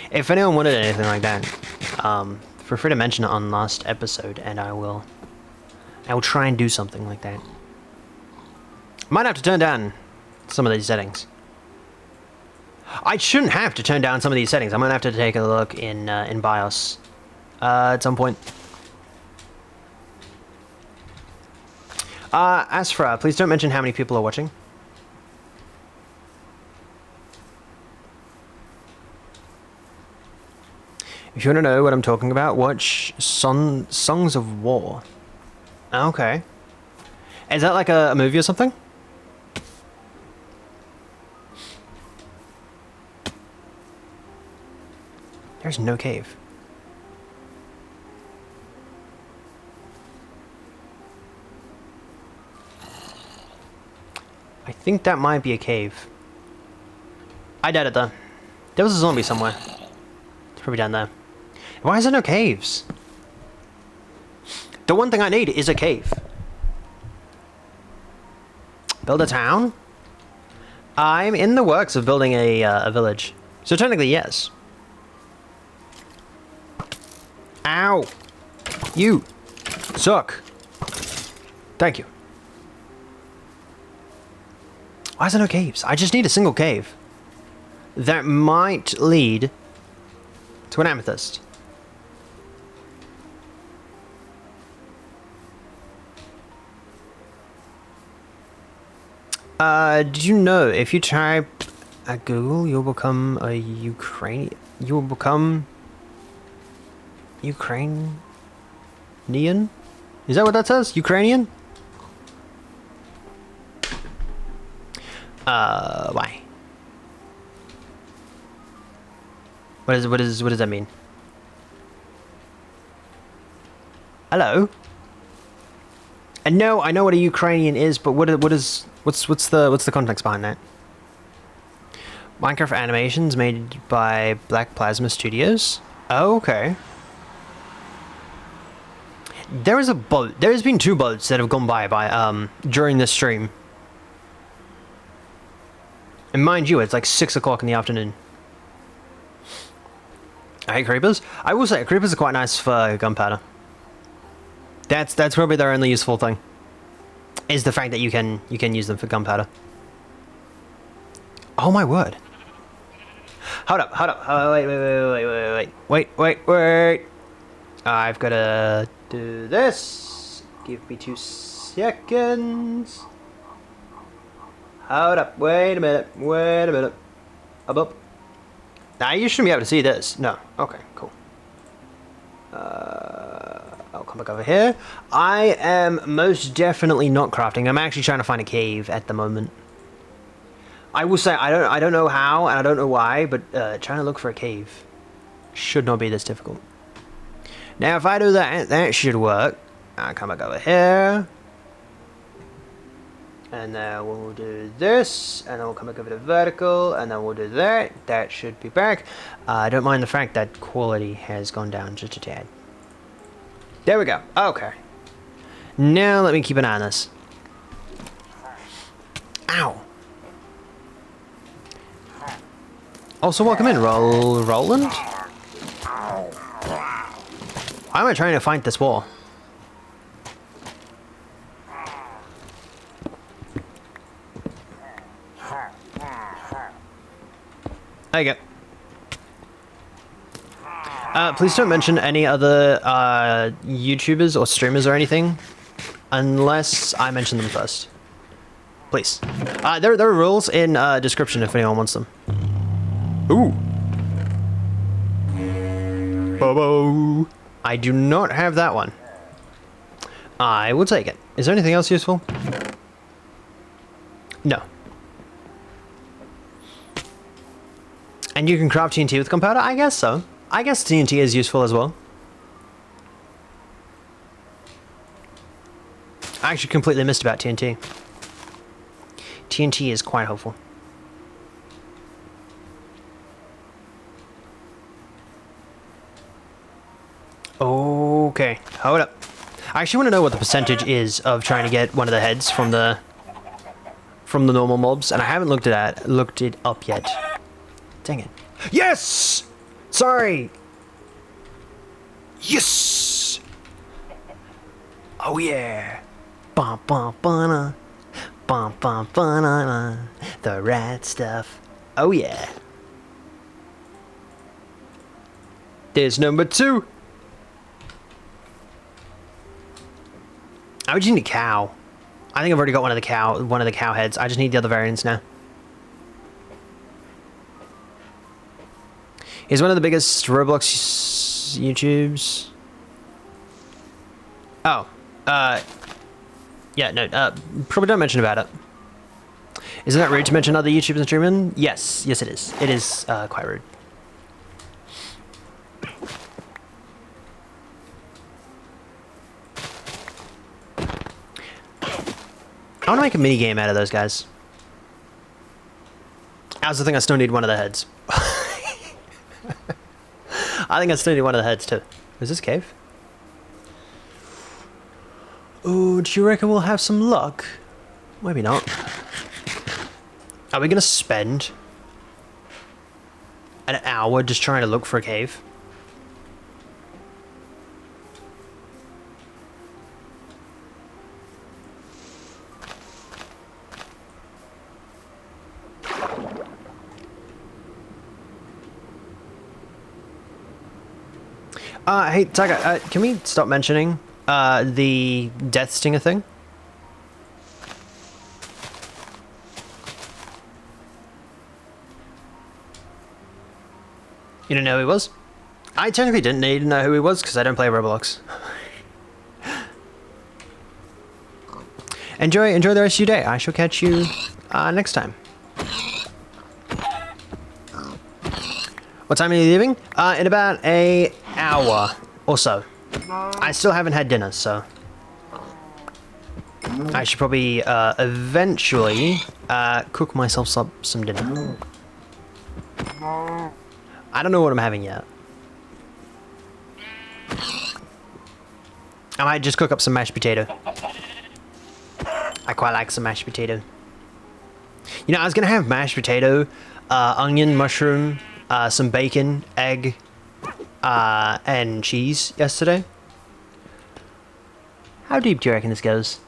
if anyone wanted anything like that, feel free to mention it on last episode, and I will try and do something like that. Might have to turn down some of these settings. I shouldn't have to turn down some of these settings. I'm gonna have to take a look in BIOS At some point. Asfra, please don't mention how many people are watching. If you want to know what I'm talking about, watch Songs of War. Okay. Is that like a movie or something? There's no cave. I think that might be a cave. I doubt it though. There was a zombie somewhere. It's probably down there. Why is there no caves? The one thing I need is a cave. Build a town? I'm in the works of building a village. So technically, yes. Ow! You! Suck! Thank you. Why is there no caves? I just need a single cave. That might lead to an amethyst. Did you know if you type at Google, you'll become a Ukrainian? You will become Ukrainian? Is that what that says? Ukrainian? Why? What does that mean? Hello? And no, I know what a Ukrainian is, but what's the context behind that? Minecraft animations made by Black Plasma Studios. Oh, okay. There is a boat. There's been 2 boats that have gone by during this stream. And mind you, it's like 6 o'clock in the afternoon. I hate creepers. I will say, creepers are quite nice for gunpowder. That's probably their only useful thing. Is the fact that you can use them for gunpowder. Oh my word. Hold up. Wait. I've got to do this. Give me 2 seconds. Hold up. Wait a minute. Up. Now you shouldn't be able to see this. No. Okay, cool. I'll come back over here. I am most definitely not crafting. I'm actually trying to find a cave at the moment. I will say I don't know how and I don't know why, but trying to look for a cave should not be this difficult. Now if I do that, that should work. I'll come back over here. And then we'll do this, and then we'll come back over to vertical, and then we'll do that. That should be back. I don't mind the fact that quality has gone down just a tad. There we go. Okay. Now let me keep an eye on this. Ow. Also, welcome in, Roland. Why am I trying to find this wall? There you go. Please don't mention any other YouTubers or streamers or anything unless I mention them first. Please. There are rules in description if anyone wants them. Ooh. Bobo. I do not have that one. I will take it. Is there anything else useful? No. And you can craft TNT with gunpowder? I guess so. I guess TNT is useful as well. I actually completely missed about TNT. TNT is quite helpful. Okay, hold up. I actually want to know what the percentage is of trying to get one of the heads from the normal mobs, and I haven't looked it up yet. Dang it. Yes! Sorry! Yes! Oh yeah! Bum bum bana. Bum bum banana. The rat stuff. Oh yeah. There's number 2. I would just need a cow. I think I've already got one of the cow heads. I just need the other variants now. He's one of the biggest Roblox YouTubes. Oh, yeah, no, probably don't mention about it. Isn't that rude to mention other YouTubers and streaming? Yes, it is. It is quite rude. I want to make a mini game out of those guys. That's the thing. I still need one of the heads. I think I still need one of the heads too. Is this cave? Oh, do you reckon we'll have some luck? Maybe not. Are we gonna spend an hour just trying to look for a cave? Hey, Taga, can we stop mentioning the death stinger thing? You don't know who he was? I technically didn't need to know who he was because I don't play Roblox. Enjoy the rest of your day. I shall catch you next time. What time are you leaving? In about an hour or so. I still haven't had dinner, so I should probably eventually cook myself some dinner. I don't know what I'm having yet. I might just cook up some mashed potato. I quite like some mashed potato. You know, I was gonna have mashed potato, onion, mushroom, some bacon, egg, and cheese yesterday. How deep do you reckon this goes?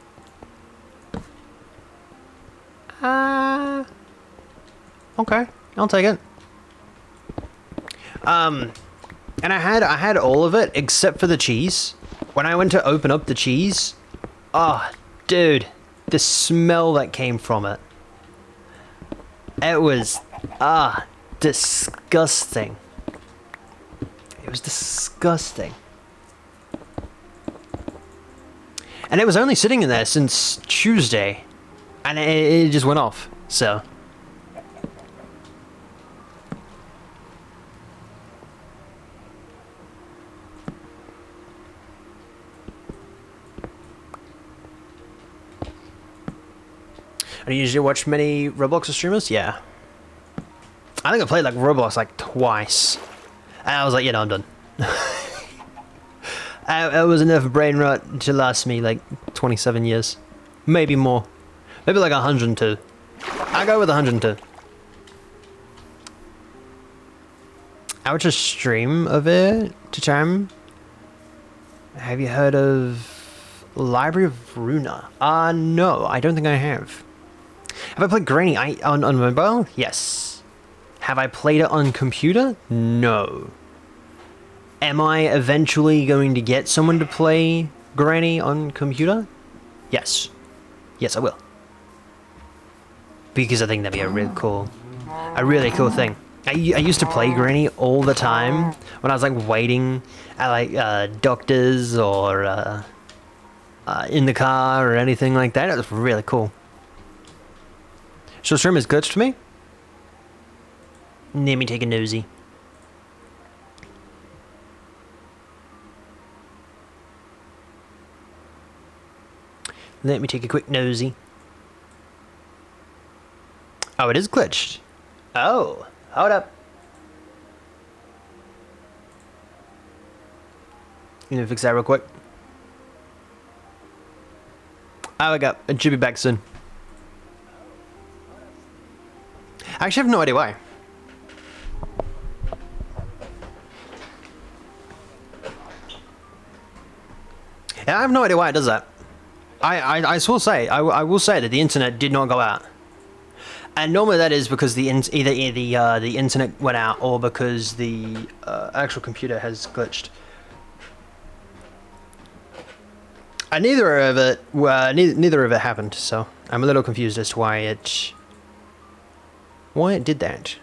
Okay, I'll take it. And I had all of it except for the cheese. When I went to open up the cheese, oh, dude, the smell that came from it. It was, disgusting. It was disgusting. And it was only sitting in there since Tuesday. And it just went off, so. I usually watch many Roblox streamers? Yeah. I think I played like Roblox like twice. And I was like, you know, I'm done. It was enough brain rot to last me like 27 years. Maybe more. Maybe like 102. I'll go with 102. I watched a stream of it to time. Have you heard of Library of Runa? No, I don't think I have. Have I played Granny on mobile? Yes. Have I played it on computer? No. Am I eventually going to get someone to play Granny on computer? Yes. Yes, I will. Because I think that'd be a really cool thing. I used to play Granny all the time when I was like waiting at like doctors or in the car or anything like that. It was really cool. So stream is glitched to me. Let me take a nosy. Let me take a quick nosy. Oh, it is glitched. Oh, hold up. Let me fix that real quick. Oh, I got. It should be back soon. I actually have no idea why. Yeah, I have no idea why it does that. I will say, I will say that the internet did not go out. And normally that is because either the internet went out or because the actual computer has glitched. Neither of it happened, so I'm a little confused as to why it did that.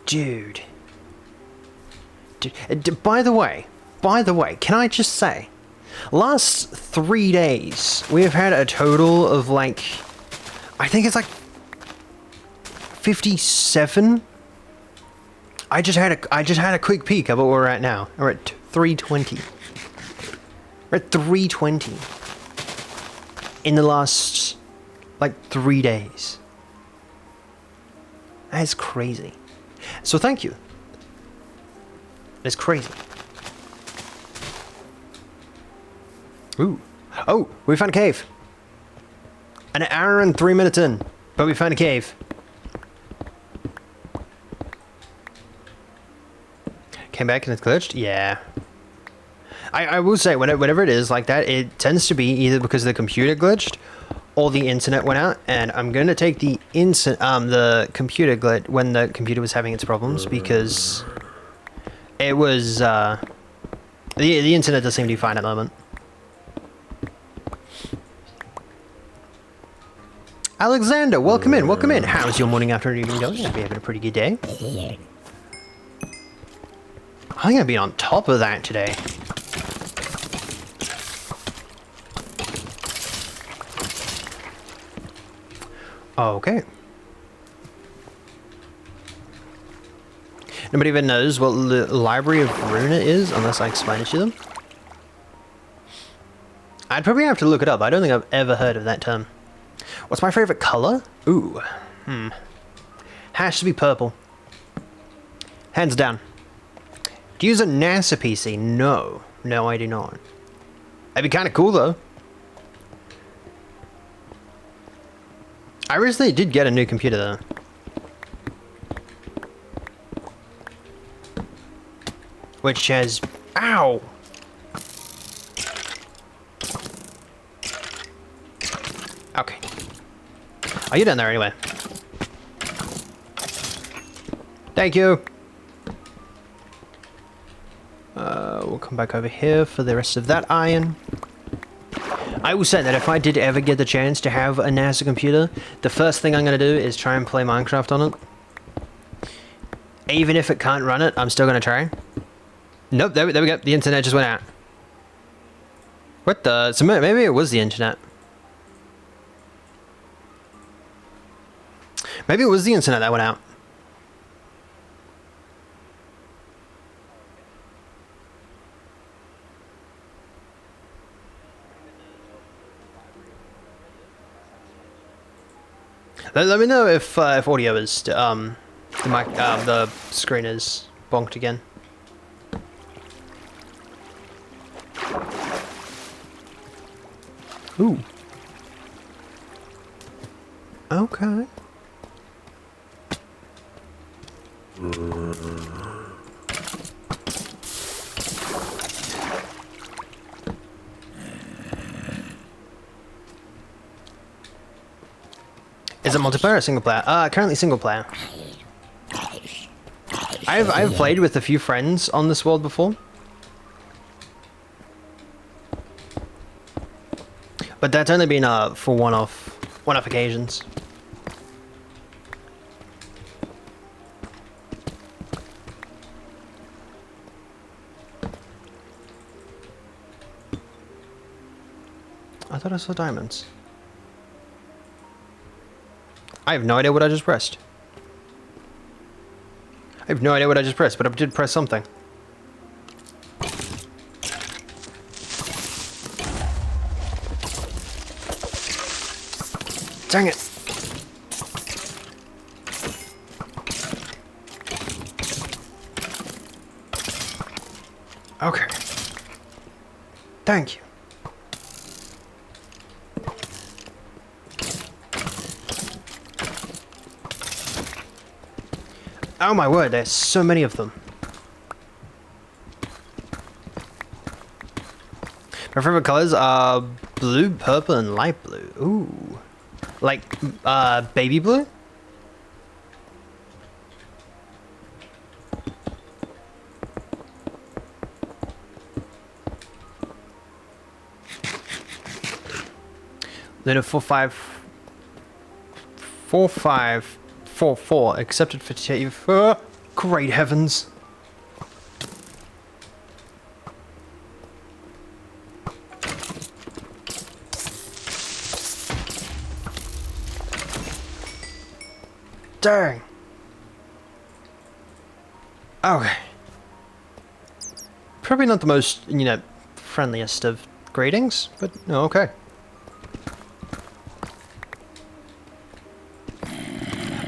Dude. By the way, can I just say, last 3 days we have had a total of like, I think it's like 57. I just had a quick peek at what we're at now. We're at 320. We're at 320 in the last like 3 days. That is crazy. So thank you. It's crazy. Ooh. Oh, we found a cave. An hour and 3 minutes in, but we found a cave. Came back and it's glitched? Yeah. I will say, whenever it is like that, it tends to be either because the computer glitched or the internet went out, and I'm going to take the computer glitch when the computer was having its problems, because it was, the internet does seem to be fine at the moment. Alexander, welcome in, welcome in. How's your morning, afternoon, evening going? Hope you're having a pretty good day. I'm gonna be on top of that today. Okay. Nobody even knows what the Library of Runa is unless I explain it to them. I'd probably have to look it up. I don't think I've ever heard of that term. What's my favorite color? Ooh. Has to be purple. Hands down. Do you use a NASA PC? No. No, I do not. That'd be kind of cool, though. I recently did get a new computer, though. Which has... Ow! Okay. Oh, you're down there anyway. Thank you! We'll come back over here for the rest of that iron. I will say that if I did ever get the chance to have a NASA computer, the first thing I'm going to do is try and play Minecraft on it. Even if it can't run it, I'm still going to try. Nope, there we go. The internet just went out. What the? So maybe it was the internet. Maybe it was the internet that went out. Let me know if audio is the screen is bonked again. Ooh. Okay. Is it multiplayer or single player? Currently single player. I've played with a few friends on this world before. But that's only been for one-off occasions. I thought I saw diamonds. I have no idea what I just pressed. I have no idea what I just pressed, but I did press something. Dang it. Okay. Thank you. Oh my word, there's so many of them. My favorite colors are blue, purple, and light blue. Ooh. Like, baby blue? Then a 4544 accepted for great heavens. Dang. Okay. Probably not the most, you know, friendliest of greetings, but no, okay.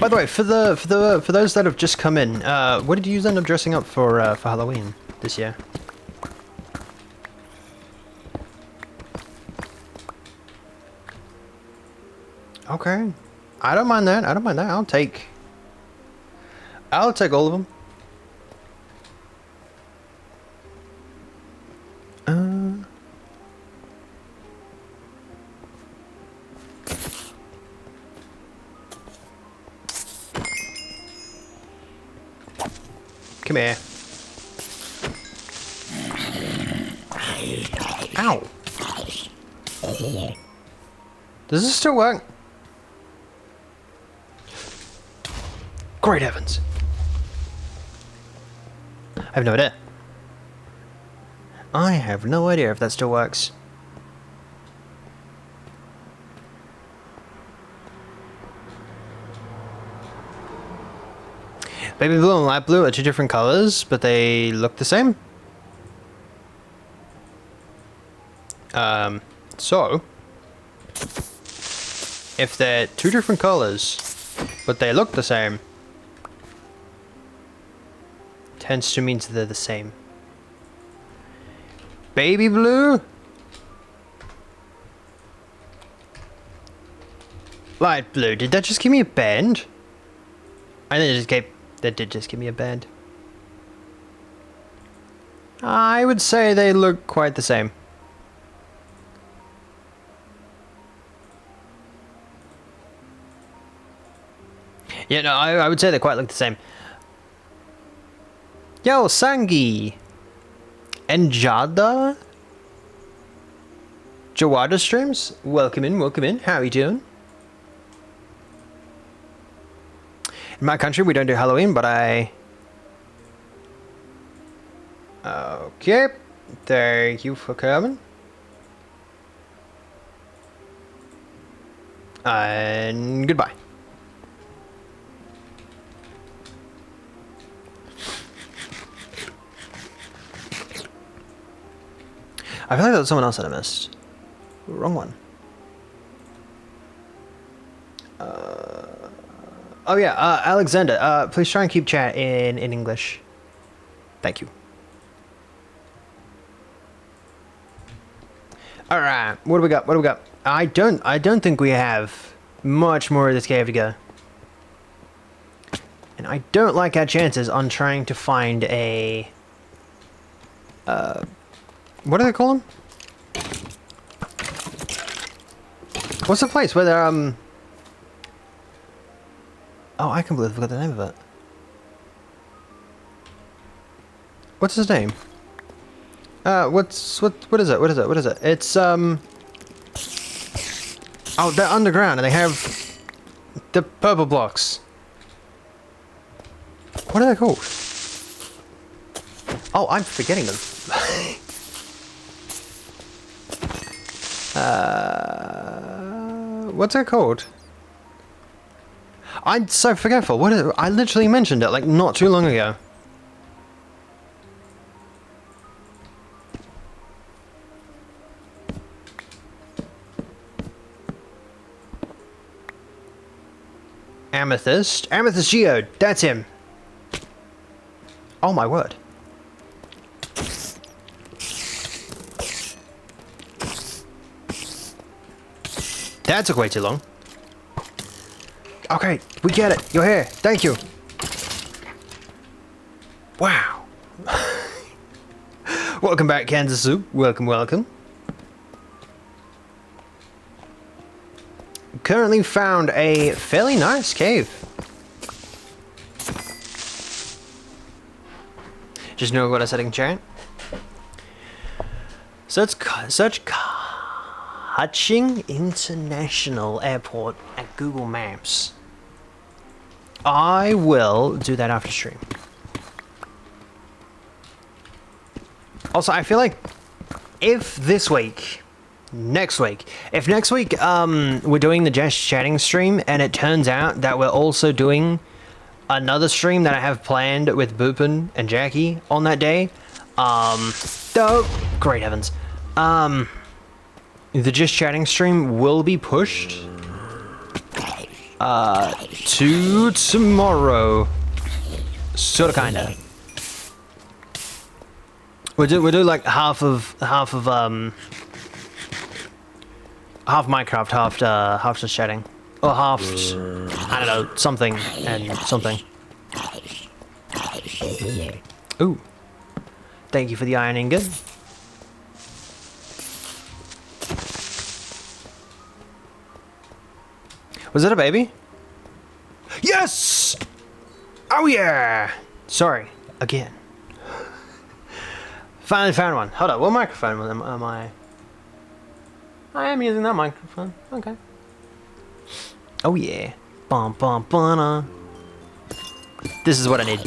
By the way, for those that have just come in, what did you end up dressing up for Halloween this year? Okay. I don't mind that. I don't mind that. I'll take all of them. Come here. Ow. Does this still work? Great heavens. I have no idea. I have no idea if that still works. Baby blue and light blue are two different colors, but they look the same. So if they're two different colors, but they look the same, tends to mean that they're the same. Baby blue, light blue. Did that just give me a band? I think it just gave. That did just give me a band. I would say they look quite the same. Yeah, no, I would say they quite look the same. Yo, Sangi! Enjada? Jawada streams? Welcome in, welcome in. How are you doing? In my country, we don't do Halloween, but okay. Thank you for coming. And goodbye. I feel like that was someone else that I missed. Wrong one. Oh yeah, Alexander, please try and keep chat in English. Thank you. Alright, what do we got? What do we got? I don't think we have much more of this cave to go. And I don't like our chances on trying to find a what do they call them? What's the place where they're oh, I can't believe I forgot the name of it. What's his name? What is it? What is it? What is it? It's oh, they're underground and they have the purple blocks. What are they called? Oh, I'm forgetting them. What's that called? I'm so forgetful. What is it? I literally mentioned it like not too long ago. Amethyst. Amethyst Geode. That's him. Oh my word. That took way too long. Okay, we get it. You're here. Thank you. Wow. Welcome back, Kansas Soup. Welcome, welcome. Currently found a fairly nice cave. Just know what I said in chat. Such Hutching International Airport at Google Maps. I will do that after stream. Also, I feel like if this week, next week, we're doing the Just Chatting stream and it turns out that we're also doing another stream that I have planned with Boopin and Jackie on that day. Oh, great heavens. The Just Chatting stream will be pushed to tomorrow. Sorta kinda. We'll do like half Minecraft, half Just Chatting. Or half, I don't know, something and something. Ooh. Thank you for the iron ingot. Was it a baby? Yes! Oh yeah! Sorry, again. Finally found one. Hold on, what microphone am I? I am using that microphone. Okay. Oh yeah. Bum bum bum. This is what I need.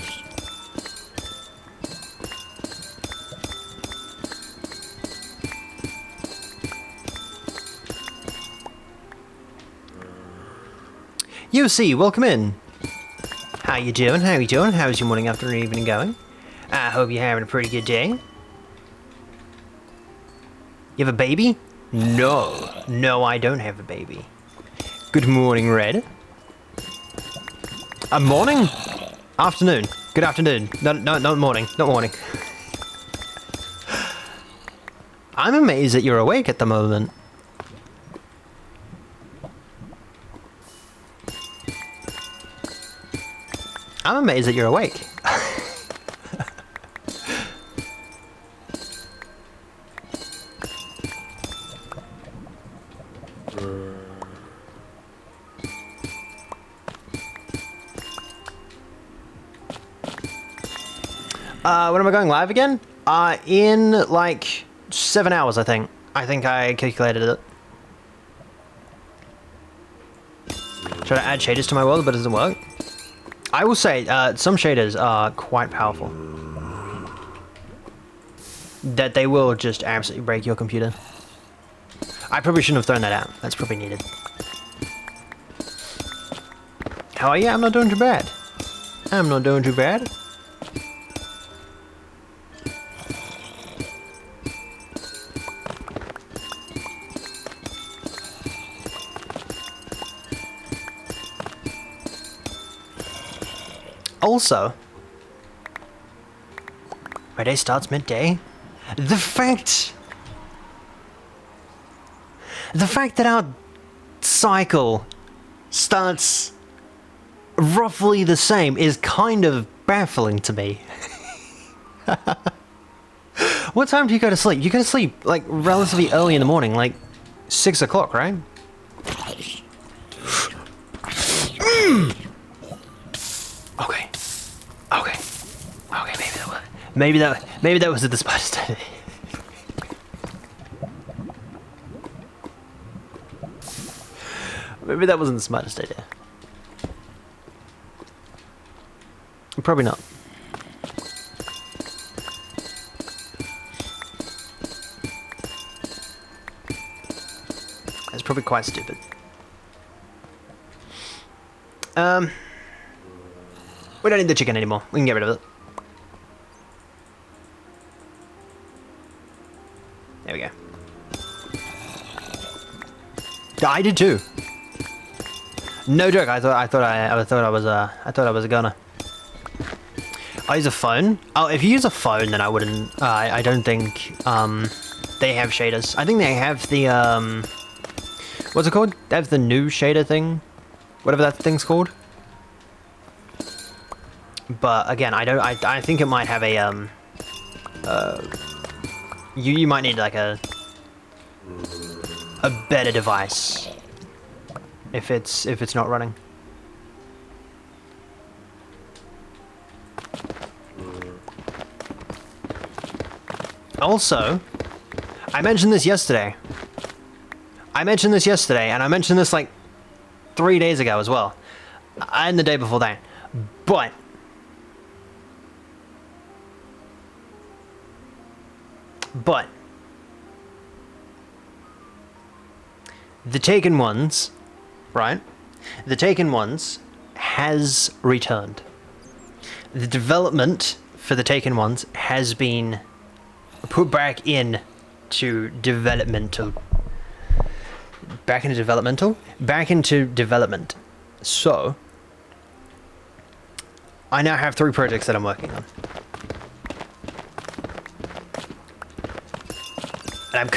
UC, welcome in. How you doing? How you doing? How's your morning, afternoon, evening going? I hope you're having a pretty good day. You have a baby? No. No, I don't have a baby. Good morning, Red. A morning? Afternoon. Good afternoon. No, not morning. Not morning. I'm amazed that you're awake at the moment. I'm amazed that you're awake. When am I going live again? In like 7 hours, I think. I think I calculated it. Try to add shaders to my world, but it doesn't work. I will say, some shaders are quite powerful. That they will just absolutely break your computer. I probably shouldn't have thrown that out. That's probably needed. How are you? I'm not doing too bad. I'm not doing too bad. Also, my day starts midday. The fact that our cycle starts roughly the same is kind of baffling to me. What time do you go to sleep? You go to sleep like relatively early in the morning, like 6 o'clock, right? Okay. Okay. Okay, maybe that was at the spider study. Maybe that wasn't the smartest idea. Probably not. It's probably quite stupid. We don't need the chicken anymore. We can get rid of it. There we go. I did too. No joke. I thought I was gonna. I use a phone. Oh, if you use a phone, then I wouldn't. I don't think they have shaders. I think they have the what's it called? They have the new shader thing, whatever that thing's called. But again, I think it might have a you might need like a better device if it's not running. Also, I mentioned this yesterday. I mentioned this yesterday, and I mentioned this like 3 days ago as well, and the day before that. But the Taken Ones, right? The Taken Ones has returned. The development for the Taken Ones has been put back in to developmental. Back into developmental? Back into development. So, I now have 3 projects that I'm working on. And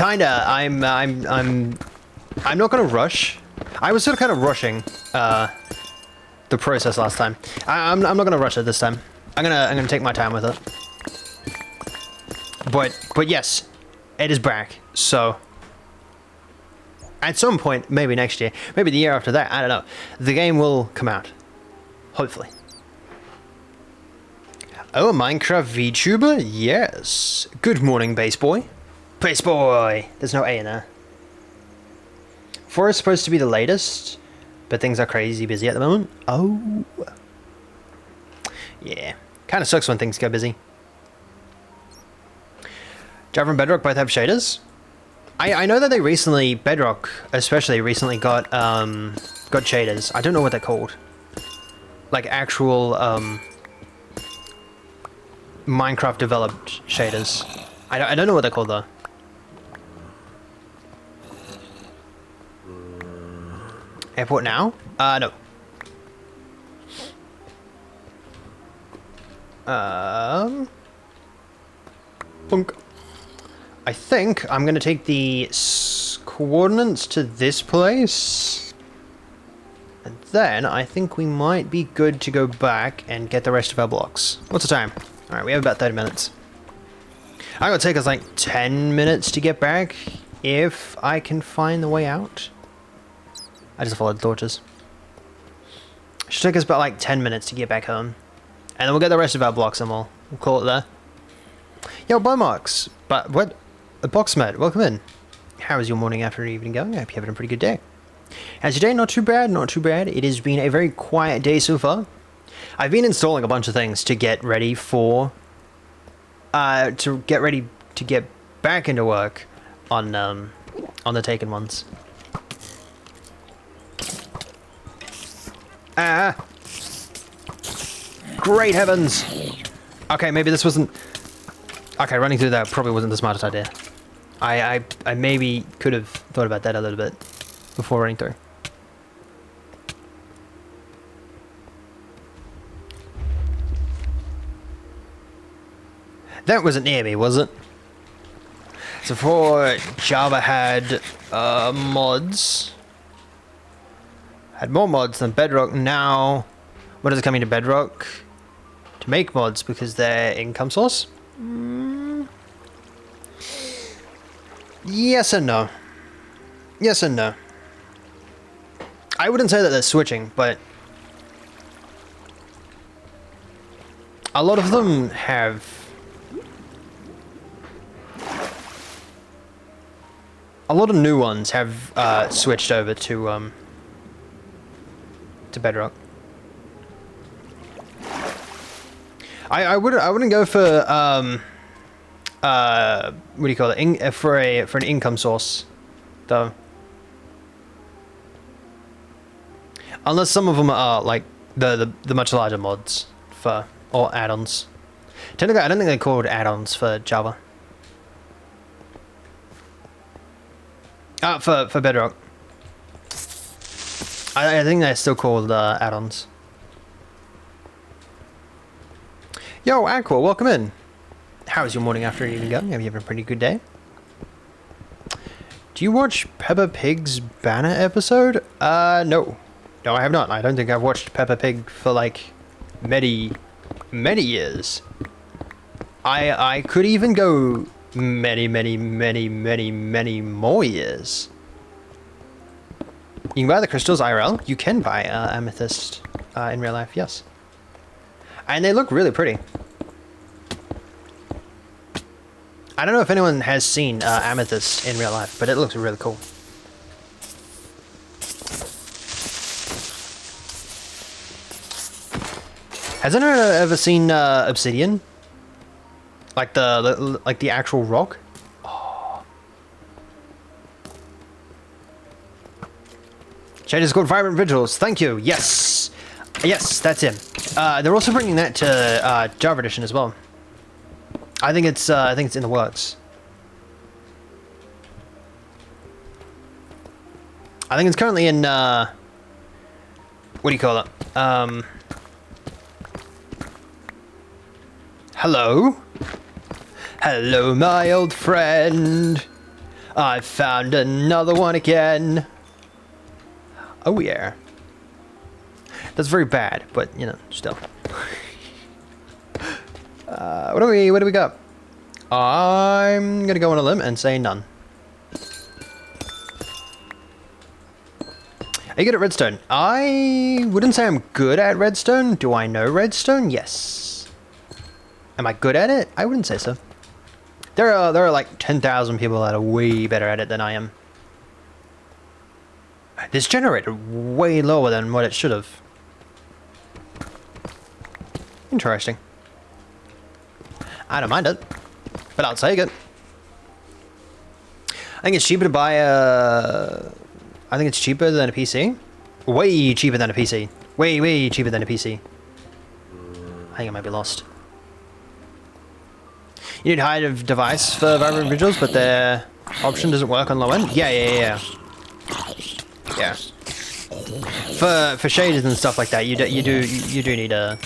I'm not gonna rush. I was sort of kind of rushing the process last time. I'm not gonna rush it this time. I'm gonna take my time with it. But yes, it is back. So at some point, maybe next year, maybe the year after that, I don't know, the game will come out. Hopefully. Oh, a Minecraft VTuber? Yes. Good morning, Base Boy. Base Boy! There's no A in there. 4 is supposed to be the latest, but things are crazy busy at the moment. Oh. Yeah. Kind of sucks when things go busy. Java and Bedrock both have shaders. I know that they recently, Bedrock especially recently got shaders. I don't know what they're called. Like actual Minecraft developed shaders. I don't know what they're called though. Airport now? No. Bunk. I think I'm gonna take the coordinates to this place. And then I think we might be good to go back and get the rest of our blocks. What's the time? Alright, we have about 30 minutes. I'm gonna take us like 10 minutes to get back if I can find the way out. I just followed the torches. It should take us about like 10 minutes to get back home. And then we'll get the rest of our blocks and we'll call it there. Yo, Bomarks! But what? A Boxmed, welcome in. How is your morning, afternoon, evening going? I hope you're having a pretty good day. How's your day? Not too bad, not too bad. It has been a very quiet day so far. I've been installing a bunch of things to get ready for... to get back into work on the Taken Ones. Ah! Great heavens! Okay, maybe this wasn't... Okay, running through that probably wasn't the smartest idea. I maybe could have thought about that a little bit before running through. That wasn't near me, was it? So before Java had mods. Had more mods than Bedrock. Now, what is it coming to Bedrock? To make mods because they're income source? Yes and no. Yes and no. I wouldn't say that they're switching, but a lot of them have. A lot of new ones have switched over to Bedrock. I wouldn't go for what do you call it? For an income source, though. Unless some of them are like the much larger mods for or add-ons. Technically, I don't think they're called add-ons for Java. For Bedrock. I think they're still called add-ons. Yo, Aqua, welcome in. How's your morning, afternoon, evening going? Have you having a pretty good day? Do you watch Peppa Pig's Banner episode? No. No, I have not. I don't think I've watched Peppa Pig for like many years. I could even go many more years. You can buy the crystals IRL. You can buy amethyst in real life, yes. And they look really pretty. I don't know if anyone has seen amethyst in real life, but it looks really cool. Has anyone ever seen obsidian? Like the actual rock? Oh. Shade is called Vibrant Vigils. Thank you. Yes. Yes, that's him. They're also bringing that to Java Edition as well. I think it's in the works. I think it's currently in what do you call it? Hello? Hello, my old friend. I found another one again. Oh yeah. That's very bad, but you know, still. What do we got? I'm gonna go on a limb and say none. Are you good at redstone? I wouldn't say I'm good at redstone. Do I know redstone? Yes. Am I good at it? I wouldn't say so. There are like 10,000 people that are way better at it than I am. This generator way lower than what it should have. Interesting. I don't mind it, but I'll take it. I think it's cheaper to buy a... I think it's cheaper than a PC. Way cheaper than a PC. Way cheaper than a PC. I think I might be lost. You need high device for Vibrant Vigils, but the option doesn't work on low end? Yeah. For shaders and stuff like that, you do need a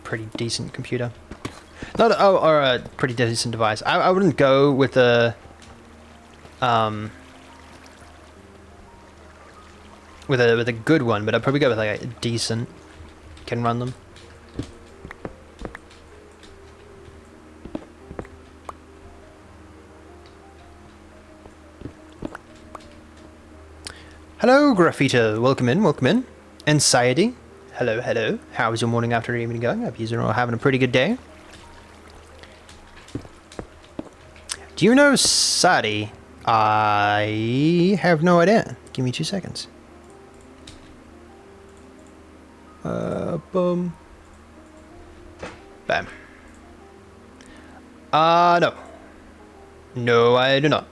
pretty decent computer. Not or a pretty decent device. I wouldn't go with a with a good one, but I'd probably go with like a decent can run them. Hello, Graffito. Welcome in, welcome in. Anxiety. Hello, hello. How is your morning, afternoon, evening going? I hope you're all having a pretty good day. Do you know Sadi? I have no idea. Give me 2 seconds. Boom. Bam. No. No, I do not.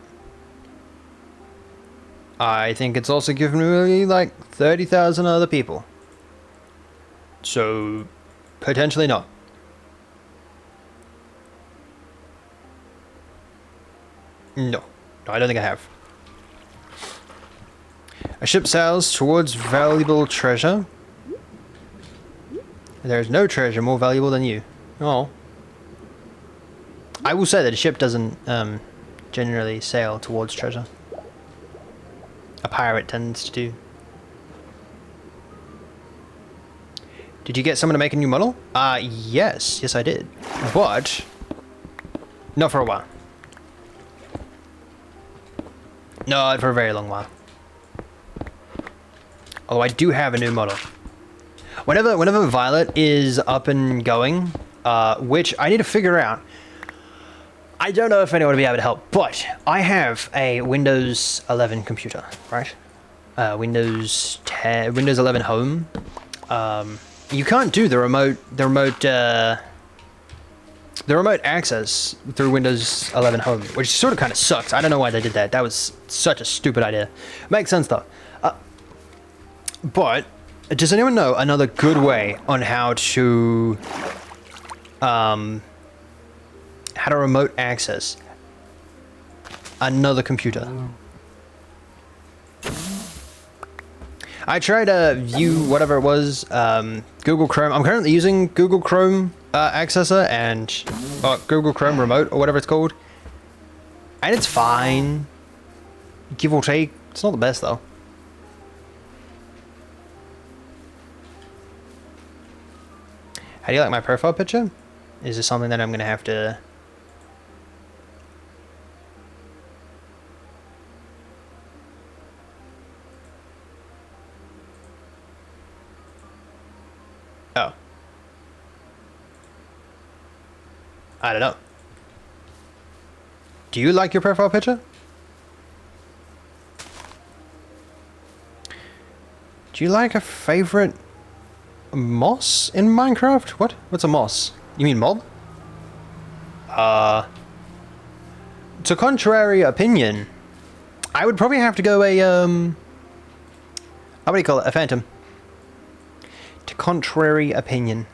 I think it's also given me like 30,000 other people. So, potentially not. No, I don't think I have. A ship sails towards valuable treasure. There is no treasure more valuable than you. Oh. I will say that a ship doesn't generally sail towards treasure. A pirate tends to do. Did you get someone to make a new model? Yes. Yes, I did. But not for a while. No, for a very long while. Although I do have a new model. Whenever Violet is up and going, which I need to figure out. I don't know if anyone will be able to help, but I have a Windows 11 computer, right? Windows 11 Home. You can't do the remote access through Windows 11 Home, which sort of kind of sucks. I don't know why they did that. That was such a stupid idea. Makes sense though. But does anyone know another good way on how to remote access another computer? I tried to view whatever it was, Google Chrome. I'm currently using Google Chrome Accessor and Google Chrome Remote or whatever it's called. And it's fine. Give or take. It's not the best though. How do you like my profile picture? Is this something that I'm going to have to... Oh. I don't know. Do you like your profile picture? Do you like a favorite moss in Minecraft? What? What's a moss? You mean mob? To contrary opinion, I would probably have to go a, what do you call it? A phantom. To contrary opinion.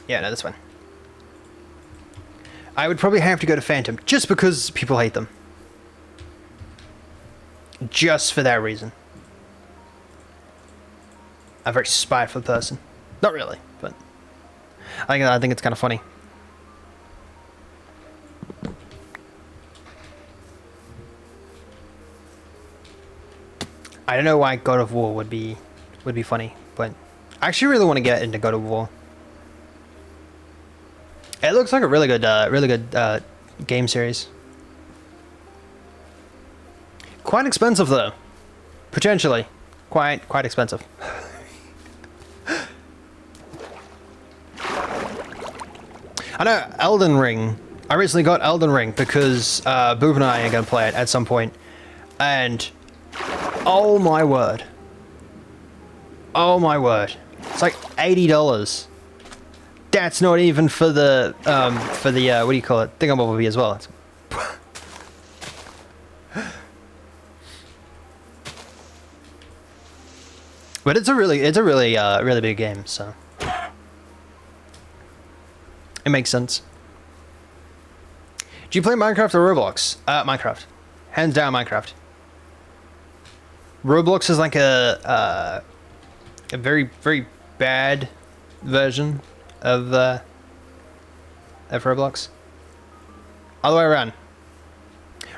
Yeah, no, that's fine. I would probably have to go to phantom, just because people hate them. Just for that reason. A very spiteful person. Not really, but I think it's kind of funny. I don't know why God of War would be funny, but I actually really want to get into God of War. It looks like a really good game series. Quite expensive though, potentially, quite expensive. I know Elden Ring. I recently got Elden Ring because Boop and I are gonna play it at some point, and oh my word! Oh my word! It's like $80. That's not even for the what do you call it? Thingamabobby as well. It's but it's a really big game, so it makes sense. Do you play Minecraft or Roblox? Minecraft, hands down, Minecraft. Roblox is like a very bad version of Roblox. All the way around.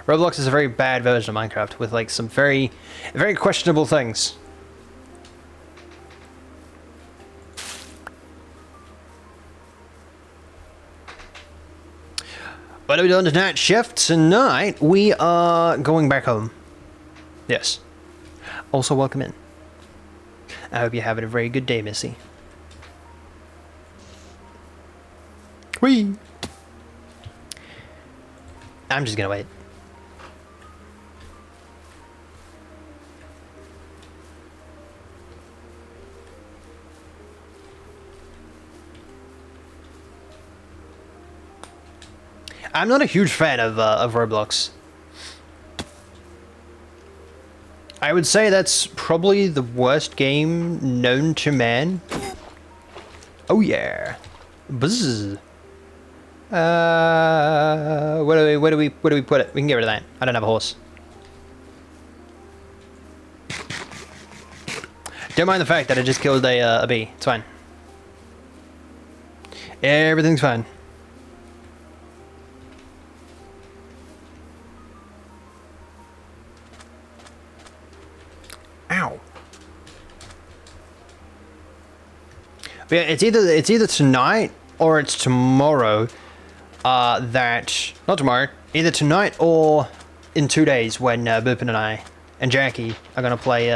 Roblox is a very bad version of Minecraft with like some very questionable things. What are we doing tonight, Chef? Tonight we are going back home. Yes. Also, welcome in. I hope you're having a very good day, Missy. Whee! I'm just gonna wait. I'm not a huge fan of Roblox. I would say that's probably the worst game known to man. Oh yeah. Buzz. Where do we put it? We can get rid of that. I don't have a horse. Don't mind the fact that I just killed a bee. It's fine. Everything's fine. Ow. But yeah, it's either tonight or it's tomorrow. Not tomorrow. Either tonight or in 2 days when Boopin and I and Jackie are gonna play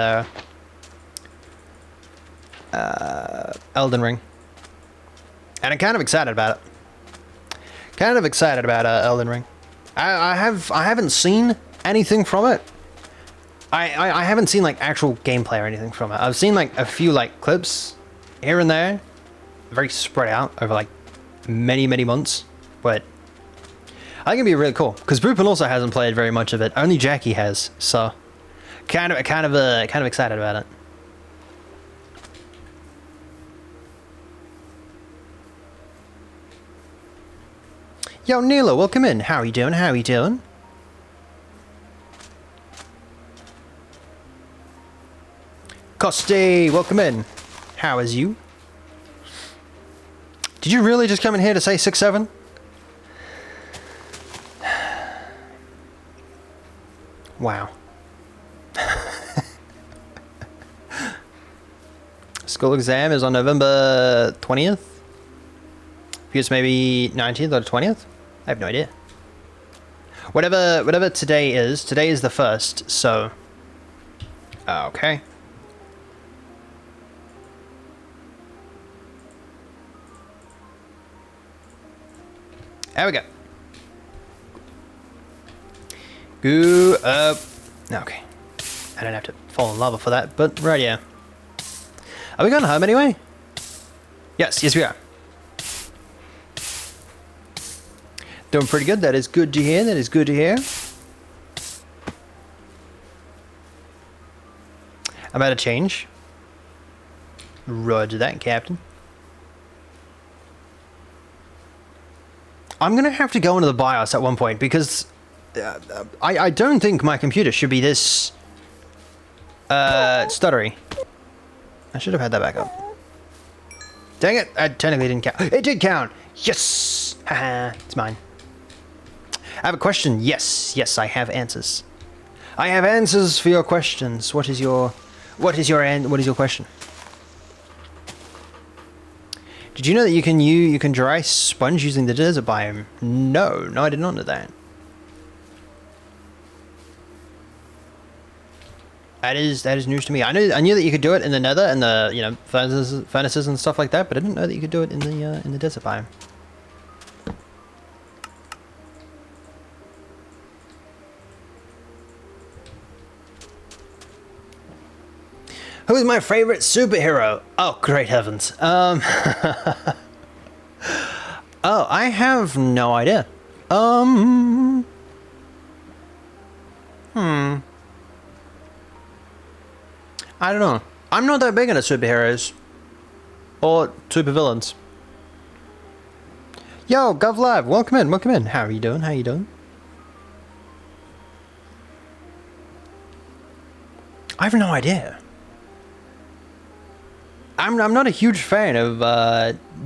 Elden Ring, and I'm kind of excited about it. Elden Ring. I haven't seen anything from it. I haven't seen like actual gameplay or anything from it. I've seen like a few like clips here and there, very spread out over like many months, but I think it'd be really cool because Boopin also hasn't played very much of it. Only Jackie has, so kind of excited about it. Yo, Neela, welcome in. How are you doing? Costi, welcome in. How is you? Did you really just come in here to say 6-7? Wow. School exam is on November 20th. Because maybe 19th or 20th? I have no idea. Whatever today is the 1st, so... Okay. There we go. Go up. Okay. I don't have to fall in lava for that, but right, yeah. Are we going home anyway? Yes, yes we are. Doing pretty good. That is good to hear. That is good to hear. I'm about to change. Roger that, Captain. I'm going to have to go into the BIOS at one point because I don't think my computer should be this stuttery. I should have had that back up. Dang it, I technically didn't count. It did count! Yes! Haha, it's mine. I have a question. Yes, yes, I have answers. I have answers for your questions. What is your question? Did you know that you can dry sponge using the desert biome? No, I did not know that. That is news to me. I knew that you could do it in the Nether and the furnaces and stuff like that, but I didn't know that you could do it in the desert biome. Who is my favorite superhero? Oh, great heavens. Oh, I have no idea. I don't know. I'm not that big into superheroes. Or supervillains. Yo, GovLive, welcome in, welcome in. How are you doing? How you doing? I have no idea. I'm not a huge fan of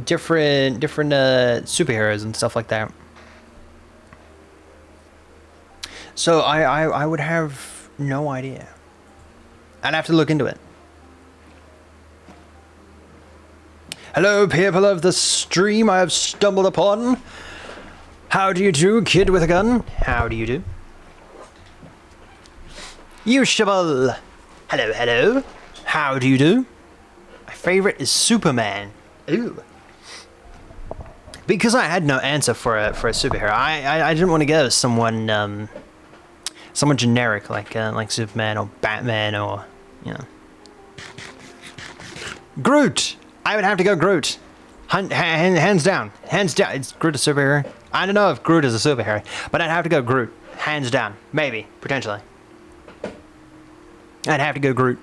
different superheroes and stuff like that. So I would have no idea. I'd have to look into it. Hello, people of the stream I have stumbled upon. How do you do, kid with a gun? How do you do? Usable. Hello, hello. How do you do? My favorite is Superman. Ooh. Because I had no answer for a superhero, I didn't want to go someone generic like Superman or Batman or Groot. I would have to go Groot. Hands down. Hands down. Is Groot a superhero? I don't know if Groot is a superhero, but I'd have to go Groot. Hands down. Maybe. Potentially. I'd have to go Groot.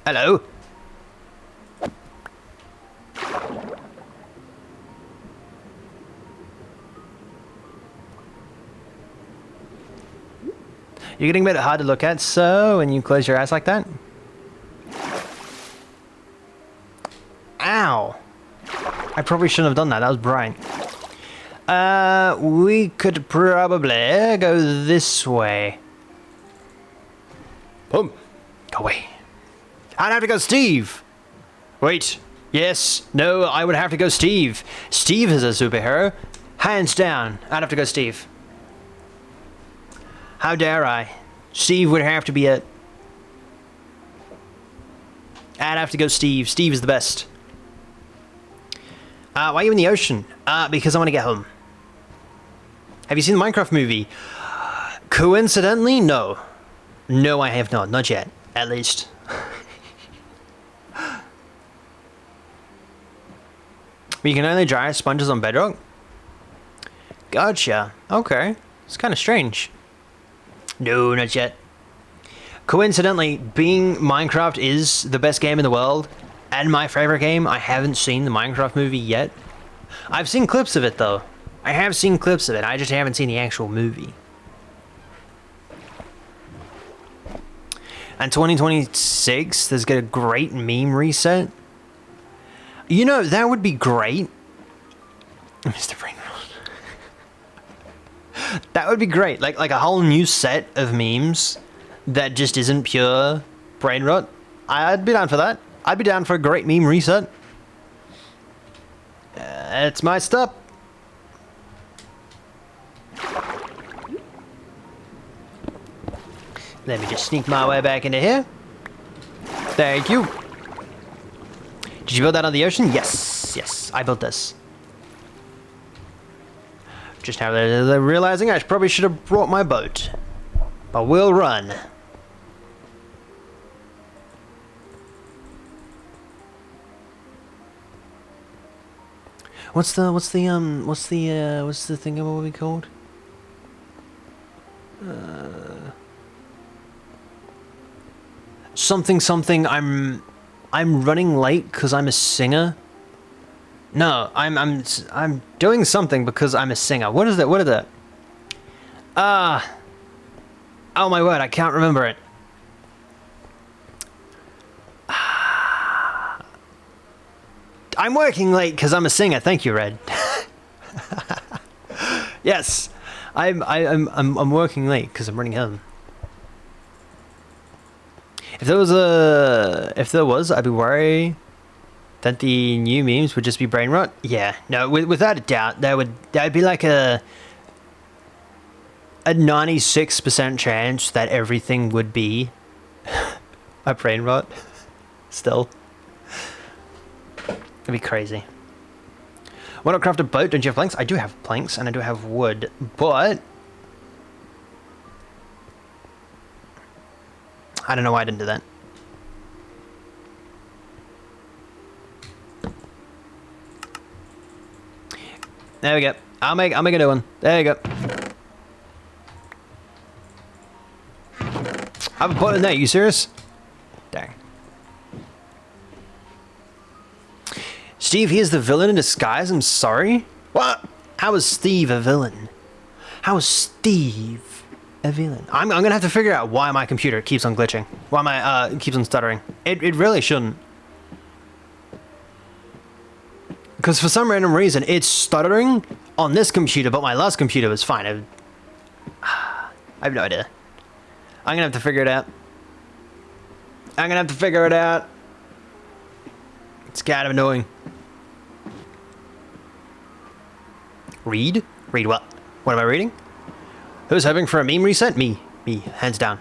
Hello? You're getting a bit hard to look at, so when you close your eyes like that. Ow! I probably shouldn't have done that, that was bright. We could probably go this way. Boom! Go away. I'd have to go Steve! Wait. Yes. No, I would have to go Steve. Steve is a superhero. Hands down. I'd have to go Steve. How dare I? Steve would have to be it. I'd have to go Steve. Steve is the best. Why are you in the ocean? Because I want to get home. Have you seen the Minecraft movie? Coincidentally, no. No, I have not. Not yet. At least. You can only dry sponges on bedrock? Gotcha. Okay. It's kind of strange. No, not yet. Coincidentally, being Minecraft is the best game in the world, and my favorite game, I haven't seen the Minecraft movie yet. I've seen clips of it, though. I have seen clips of it, I just haven't seen the actual movie. And 2026, there's got a great meme reset. You know, that would be great. Mr. Brainrot. That would be great. Like a whole new set of memes that just isn't pure brain rot. I'd be down for that. I'd be down for a great meme reset. It's my stuff. Let me just sneak my way back into here. Thank you. Did you build that on the ocean? Yes, yes, I built this. Just now they're realizing I probably should have brought my boat. But we'll run. What's the thing about what we called? Something. I'm running late because I'm a singer. No, I'm doing something because I'm a singer. What is that? What is that? Oh my word, I can't remember it. I'm working late because I'm a singer. Thank you, Red. Yes, I'm working late because I'm running home. If there was, I'd be worried that the new memes would just be brain rot. Yeah, no, without a doubt, that would be like a 96% chance that everything would be a brain rot. Still. It'd be crazy. Why not craft a boat? Don't you have planks? I do have planks and I do have wood, but I don't know why I didn't do that. There we go. I'll make a new one. There you go. I haven't put in that. You serious? Dang. Steve, he is the villain in disguise. I'm sorry. What? How is Steve a villain? How is Steve a villain? I'm gonna have to figure out why my computer keeps on glitching. Why my keeps on stuttering. It really shouldn't. Because for some random reason it's stuttering on this computer, but my last computer was fine. I have no idea. I'm gonna have to figure it out. It's kind of annoying. Read? Read what? What am I reading? Who's hoping for a meme reset? Me. Me. Hands down.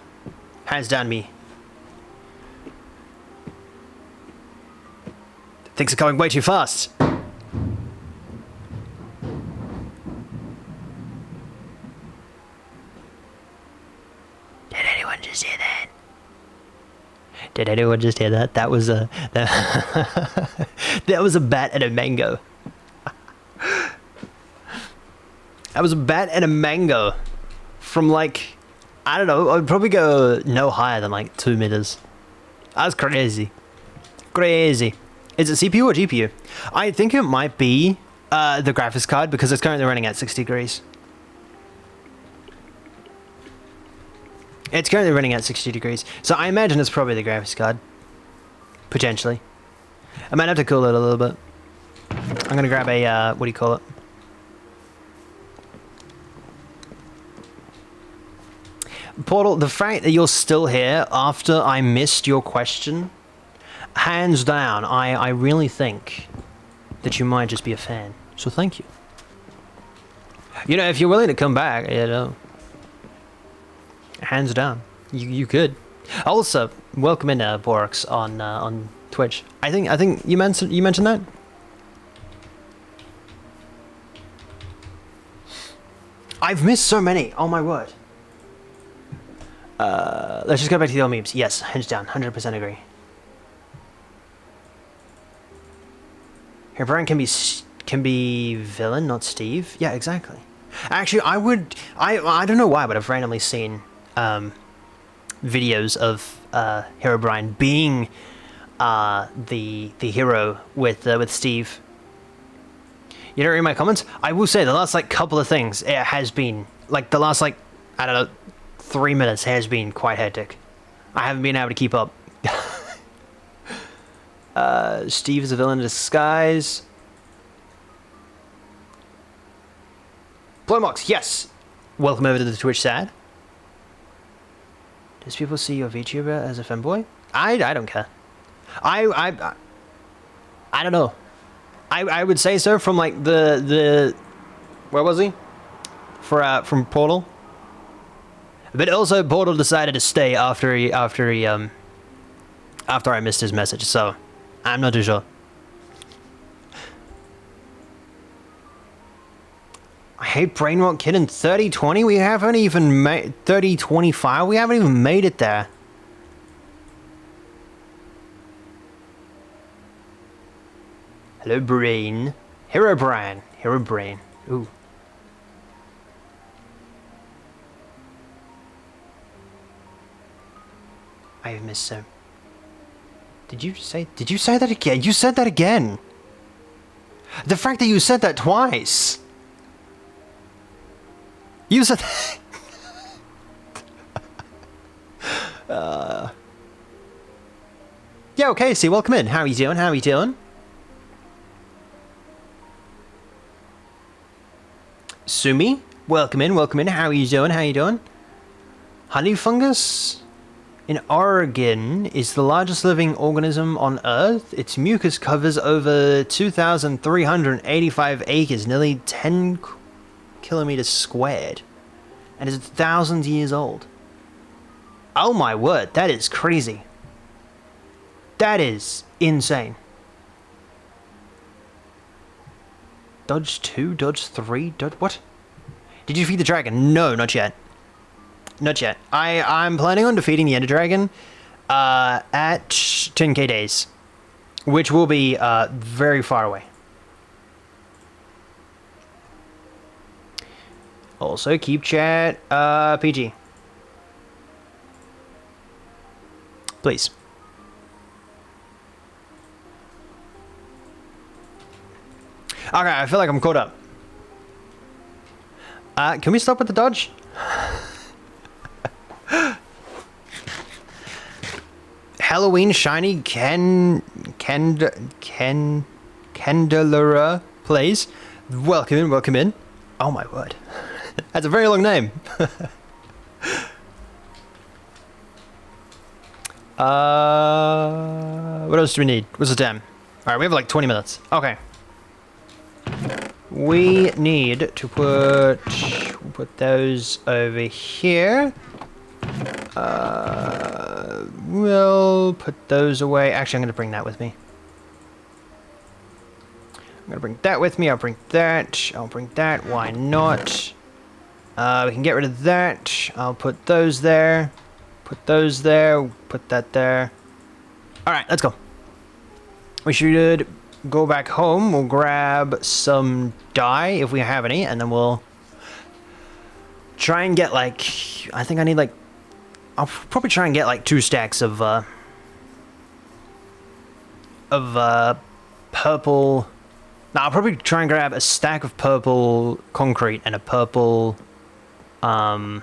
Hands down, me. Things are going way too fast. Did anyone just hear that? Did anyone just hear that? That was a... that was a bat and a mango. That was a bat and a mango from like, I don't know, I'd probably go no higher than like 2 meters. That's crazy. Crazy. Is it CPU or GPU? I think it might be the graphics card because it's currently running at 60 degrees. It's currently running at 60 degrees. So I imagine it's probably the graphics card. Potentially. I might have to cool it a little bit. I'm going to grab a, what do you call it? Portal, the fact that you're still here after I missed your question, hands down, I really think that you might just be a fan. So thank you. You know, if you're willing to come back, you know, hands down, you could. Also, welcome in Borix on Twitch. I think you mentioned that. I've missed so many. Oh my word. Let's just go back to the old memes. Yes, hands down, 100% agree. Her brand can be villain, not Steve. Yeah, exactly. Actually, I don't know why, but I've randomly seen videos of Herobrine being the hero with Steve. You don't read my comments? I will say the last like couple of things, it has been like the last like, I don't know, 3 minutes has been quite hectic. I haven't been able to keep up. Steve is a villain in disguise. Plomox, yes. Welcome over to the Twitch side. Does people see your VTuber as a femboy? I don't care. I don't know. I would say so from like the where was he? From Portal. But also Portal decided to stay after I missed his message, so I'm not too sure. I Hey, Brainrot Kid in 3020? We haven't even made 3025. We haven't even made it there. Hello, Brain. Hero Brian. Hero Brain. Ooh. I have missed so. Did you say that again? You said that again. The fact that you said that twice. You said Yo, Casey, welcome in. How are you doing? How are you doing? Sumi, welcome in. Welcome in. How are you doing? How are you doing? Honey fungus in Oregon is the largest living organism on Earth. Its mucus covers over 2,385 acres, nearly 10 kilometers squared, and is 1,000 years old. Oh my word, that is crazy. That is insane. Dodge 2, dodge 3, dodge... What? Did you defeat the dragon? No, not yet. Not yet. I'm planning on defeating the Ender Dragon at 10k days, which will be very far away. Also, keep chat PG. Please. Okay, I feel like I'm caught up. Can we stop with the dodge? Halloween shiny Candelera plays. Welcome in, welcome in. Oh my word. That's a very long name. What else do we need? What's the time? Alright, we have like 20 minutes. Okay. We need to put those over here. We'll put those away. Actually, I'm going to bring that with me. I'm going to bring that with me. I'll bring that. I'll bring that. Why not? We can get rid of that. I'll put those there. Put those there. Put that there. Alright, let's go. We should go back home. We'll grab some dye if we have any, and then we'll try and get like... I think I need like... I'll probably try and get like 2 stacks of purple... No, I'll probably try and grab a stack of purple concrete and a purple wool.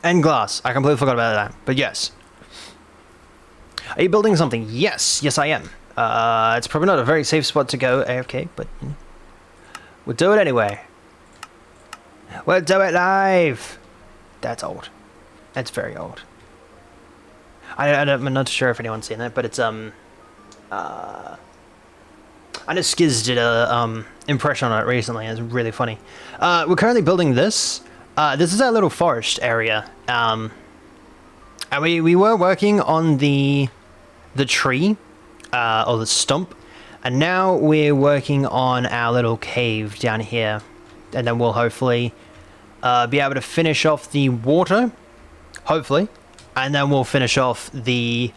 And glass. I completely forgot about that. But yes. Are you building something? Yes. Yes, I am. It's probably not a very safe spot to go AFK, but we'll do it anyway. We'll do it live. That's old. That's very old. I'm not sure if anyone's seen that, but it's I know Skiz did a impression on it recently. It's really funny. We're currently building this. This is our little forest area. And we were working on the tree or the stump, and now we're working on our little cave down here, and then we'll hopefully be able to finish off the water, hopefully, and then we'll finish off the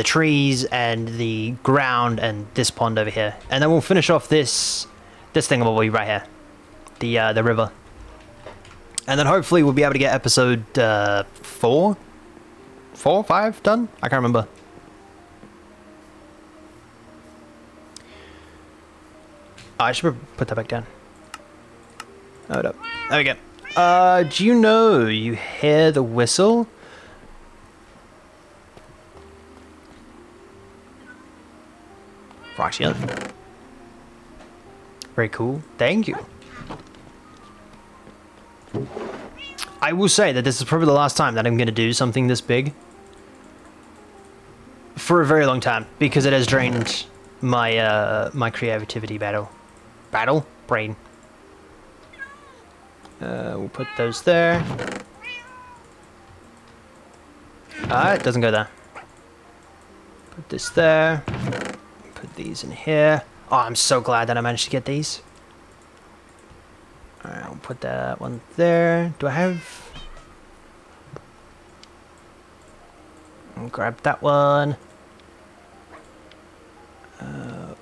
trees and the ground and this pond over here, and then we'll finish off this thingamaboy right here, the river, and then hopefully we'll be able to get episode 4, 5 done. I can't remember. I should put that back down. Hold up. There we go. Do you know you hear the whistle? Fraction. Very cool. Thank you. I will say that this is probably the last time that I'm going to do something this big. For a very long time. Because it has drained my my creativity brain. We'll put those there. It doesn't go there. Put this there. Put these in here. Oh, I'm so glad that I managed to get these. Alright, I'll put that one there. Do I have... I'll grab that one.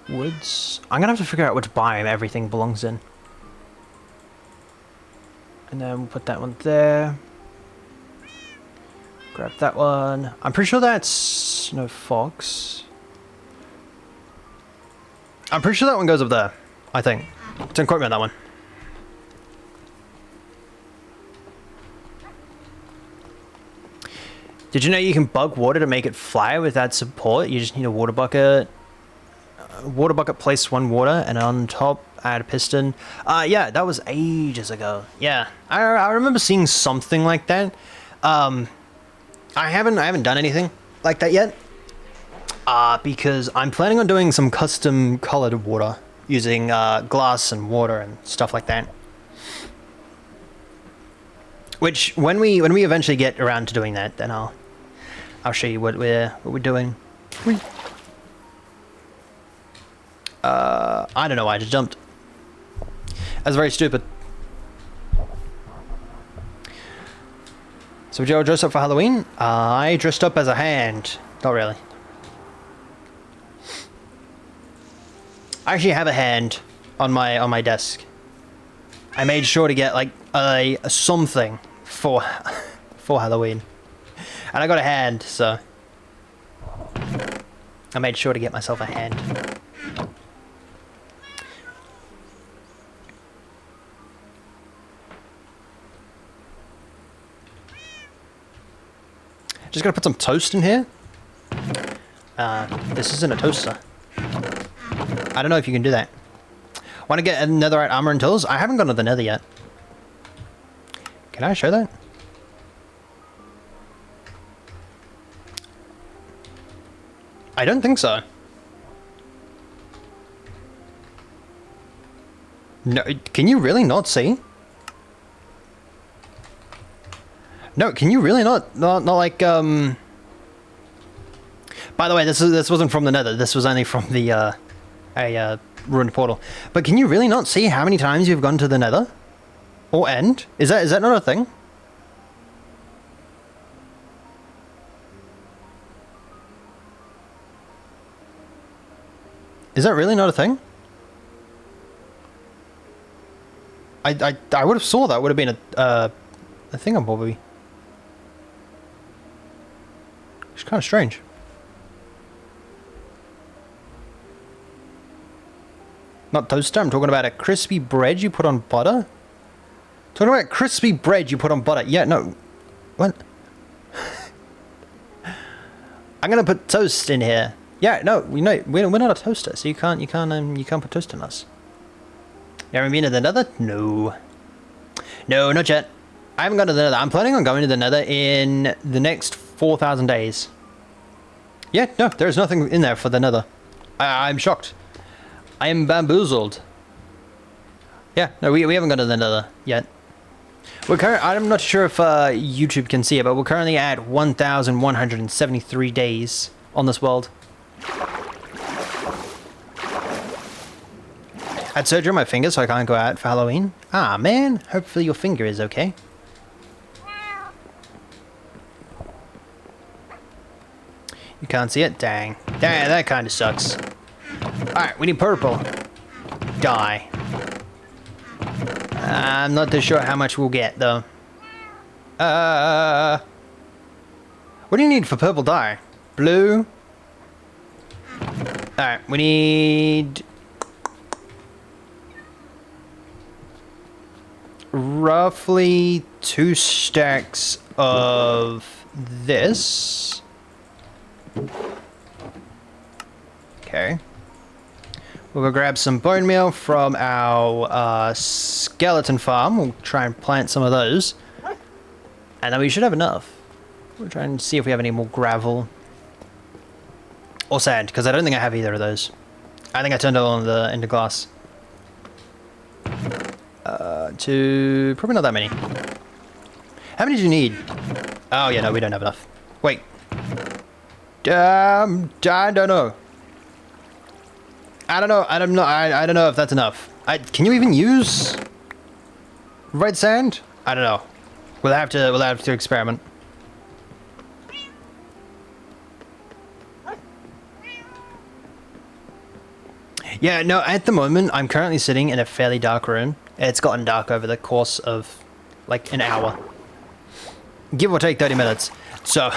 Woods. I'm gonna have to figure out which biome everything belongs in. And then we'll put that one there. Grab that one. I'm pretty sure that's no fox. I'm pretty sure that one goes up there. I think. Don't quote me on that one. Did you know you can bug water to make it fly without support? You just need a water bucket. Water bucket, place one water, and on top add a piston. Yeah, that was ages ago. Yeah, I remember seeing something like that. I haven't done anything like that yet. Because I'm planning on doing some custom colored water using glass and water and stuff like that. Which when we eventually get around to doing that, then I'll show you what we're doing. I don't know why I just jumped. That's very stupid. So Joe dressed up for Halloween? I dressed up as a hand. Not really. I actually have a hand on my desk. I made sure to get like a something for Halloween. And I got a hand, so I made sure to get myself a hand. Just gonna put some toast in here. This isn't a toaster. I don't know if you can do that. Want to get a netherite armor and tools? I haven't gone to the nether yet. Can I show that? I don't think so. No, can you really not see? No, can you really not like By the way, this wasn't from the nether. This was only from the ruined portal. But can you really not see how many times you've gone to the nether? Or end? Is that not a thing? Is that really not a thing? I would have saw that would have been a thingamabobbie. It's kind of strange. Not toaster, I'm talking about a crispy bread you put on butter? Talking about crispy bread you put on butter. Yeah, no. What? I'm gonna put toast in here. Yeah, no, we're not a toaster, so you can't put toast in us. You haven't been to the nether? No. No, not yet. I haven't gone to the nether. I'm planning on going to the nether in the next 4,000 days. Yeah, no, there's nothing in there for the nether. I'm shocked. I am bamboozled. Yeah, no, we haven't gone to the nether yet. I'm not sure if YouTube can see it, but we're currently at 1,173 days on this world. I had surgery on my finger, so I can't go out for Halloween. Ah, man. Hopefully your finger is okay. You can't see it? Dang. Dang, that kind of sucks. Alright, we need purple. Die. I'm not too sure how much we'll get, though. What do you need for purple dye? Blue? Alright, we need... roughly 2 stacks of this. Okay. We'll go grab some bone meal from our skeleton farm. We'll try and plant some of those. And then we should have enough. We'll try and see if we have any more gravel. Or sand, because I don't think I have either of those. I think I turned it all into glass. Probably not that many. How many do you need? Oh yeah, no, we don't have enough. Wait. I don't know. I don't know. I don't know. I don't know if that's enough. Can you even use red sand? I don't know. We'll have to experiment. Yeah, no, at the moment, I'm currently sitting in a fairly dark room. It's gotten dark over the course of, like, an hour. Give or take 30 minutes. So...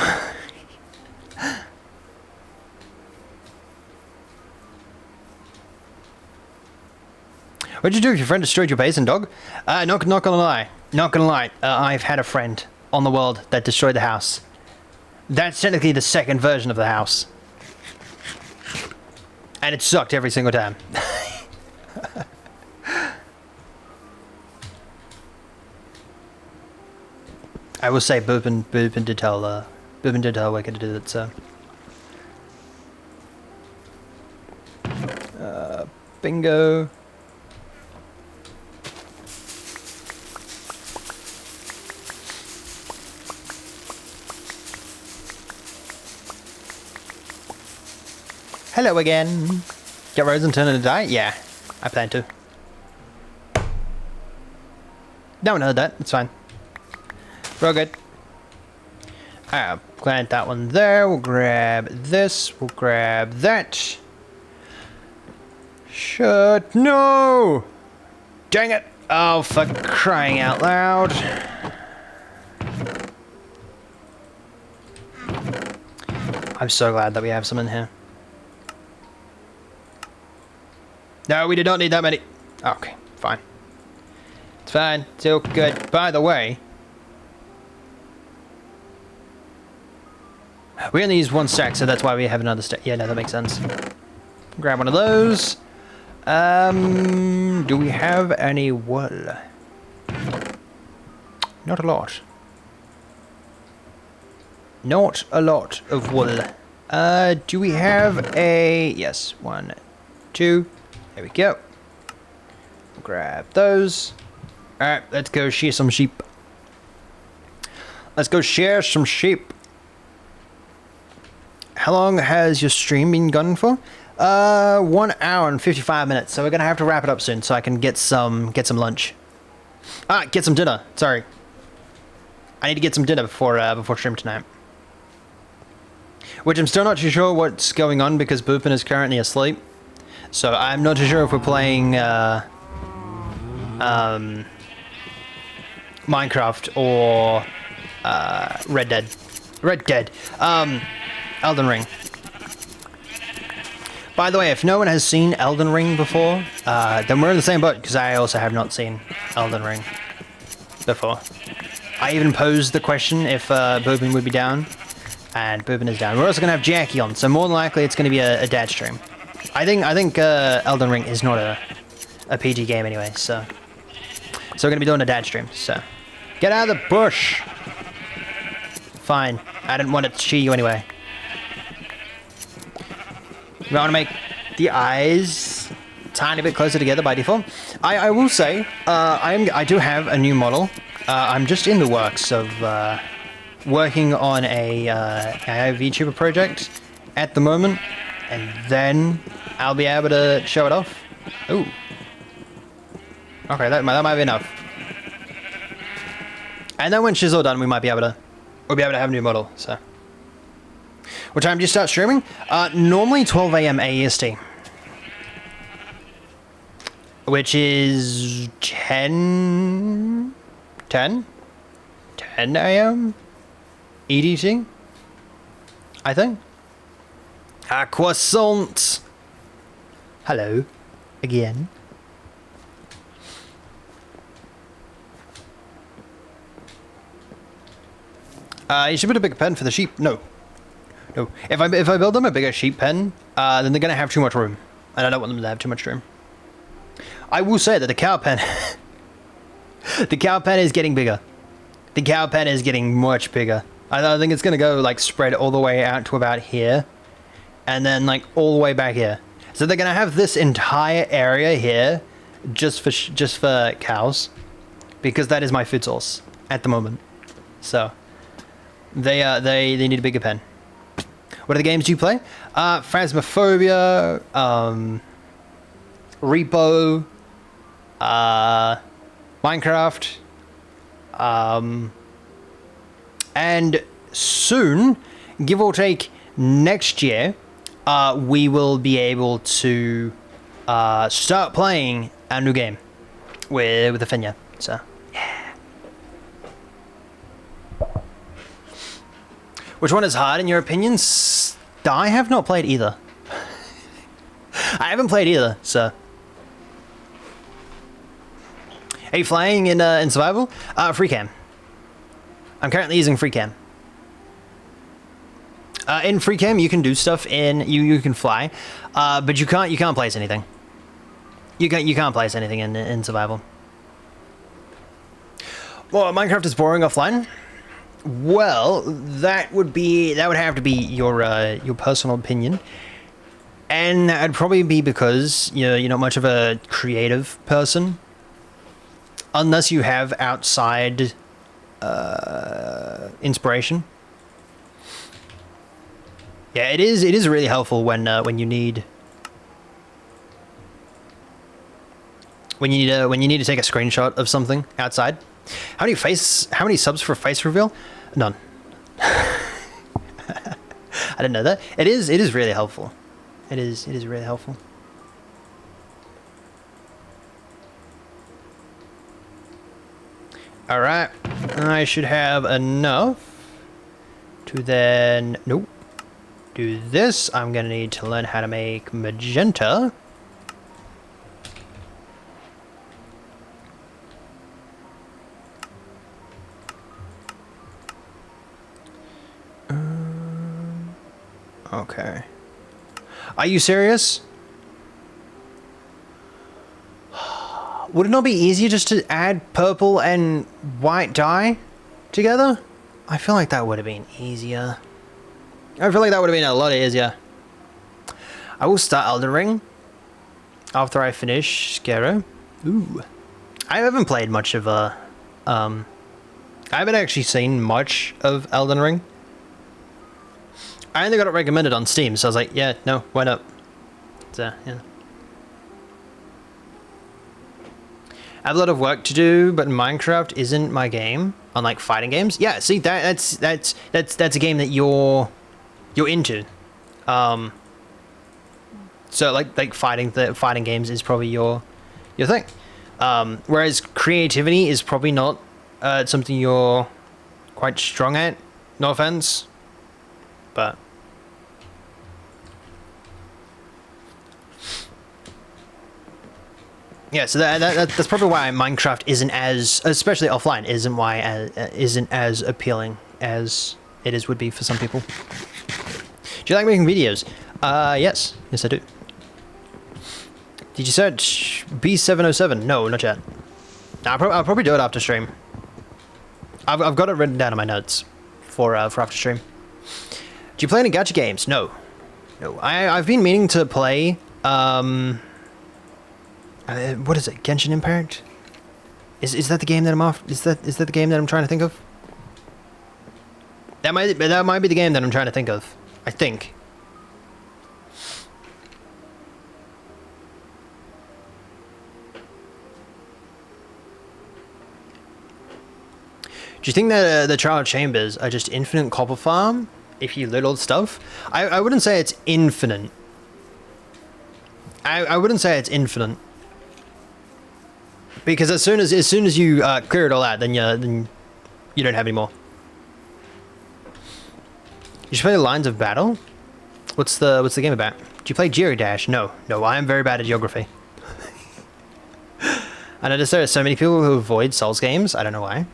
What'd you do if your friend destroyed your base and dog? Not gonna lie. Not gonna lie. I've had a friend on the world that destroyed the house. That's technically the second version of the house. And it sucked every single time. I will say Boopin did tell Wicked to do that, so. Bingo. Hello again. Get Rose and turn into die? Yeah, I plan to. No one heard that. It's fine. We're all good. I'll plant that one there. We'll grab this. We'll grab that. Shut. No! Dang it. Oh, for crying out loud. I'm so glad that we have some in here. No, we did not need that many. Okay, fine. It's fine. It's all good. By the way, we only use one stack, so that's why we have another stack. Yeah, no, that makes sense. Grab one of those. Do we have any wool? Not a lot. Not a lot of wool. Do we have a... Yes, 1, 2... There we go. Grab those. Alright, let's go shear some sheep. Let's go shear some sheep. How long has your stream been going for? 1 hour and 55 minutes. So we're gonna have to wrap it up soon so I can get some lunch. Get some dinner. Sorry. I need to get some dinner before stream tonight. Which I'm still not too sure what's going on because Boopin is currently asleep. So I'm not too sure if we're playing Minecraft or Red Dead. Elden Ring. By the way, if no one has seen Elden Ring before, then we're in the same boat because I also have not seen Elden Ring before. I even posed the question if Boobin would be down, and Boobin is down. We're also gonna have Jackie on, so more than likely it's gonna be a dad stream. I think Elden Ring is not a PG game anyway, so we're gonna be doing a dad stream. So get out of the bush. Fine, I didn't want to cheat you anyway. We want to make the eyes a tiny bit closer together by default. I will say I do have a new model. I'm just in the works of working on a VTuber project at the moment. And then I'll be able to show it off. Ooh. Okay, that might be enough. And then when she's all done, we'll be able to have a new model. So, what time do you start streaming? Normally 12 AM AEST, which is 10 AM EDT, I think. Croissant. Hello, again. You should put a bigger pen for the sheep. No. If I build them a bigger sheep pen, then they're gonna have too much room, and I don't want them to have too much room. I will say that the cow pen, the cow pen is getting bigger. The cow pen is getting much bigger. I think it's gonna go like spread all the way out to about here. And then like all the way back here. So they're gonna have this entire area here just for cows, because that is my food source at the moment. So they need a bigger pen. What are the games you play? Phasmophobia, Repo, Minecraft, and soon, give or take next year, we will be able to start playing a new game with Afinia. So, yeah. Which one is hard in your opinion? I have not played either. I haven't played either, so. Are you flying in survival? Free cam. I'm currently using free cam. In free cam, you can do stuff in you can fly, but you can't place anything. You can't place anything in survival. Well, Minecraft is boring offline. Well, that would have to be your personal opinion, and that'd probably be because you're not much of a creative person, unless you have outside inspiration. Yeah, it is really helpful when you need when you need to take a screenshot of something outside. How many subs for face reveal? None. I didn't know that. It is really helpful. It is really helpful. All right, I should have enough to then do this. I'm gonna need to learn how to make magenta. Okay. Are you serious? Would it not be easier just to add purple and white dye together? I feel like that would have been easier. I feel like that would have been a lot easier. I will start Elden Ring after I finish Scarrow. Ooh. I haven't played much of I haven't actually seen much of Elden Ring. I only got it recommended on Steam, so I was like, yeah, no, why not? So, yeah. I have a lot of work to do, but Minecraft isn't my game. Unlike fighting games, yeah. See, that's a game that you're into. So like fighting games is probably your thing. Whereas creativity is probably not something you're quite strong at. No offense, but. Yeah, so that's probably why Minecraft isn't as, especially offline, isn't as appealing as it would be for some people. Do you like making videos? Yes, I do. Did you search B707? No, not yet. I'll probably do it after stream. I've got it written down in my notes for after stream. Do you play any gacha games? No. I've been meaning to play. What is it? Genshin Impact? Is that the game that I'm off? Is that the game that I'm trying to think of? That might be the game that I'm trying to think of. I think. Do you think that the Trial Chambers are just infinite copper farm if you loot all the stuff? I wouldn't say it's infinite. I wouldn't say it's infinite. Because as soon as you clear it all out, then you don't have any more. You should play Lines of Battle. What's the game about? Do you play Geodash? No, I am very bad at geography. I notice there are so many people who avoid Souls games. I don't know why.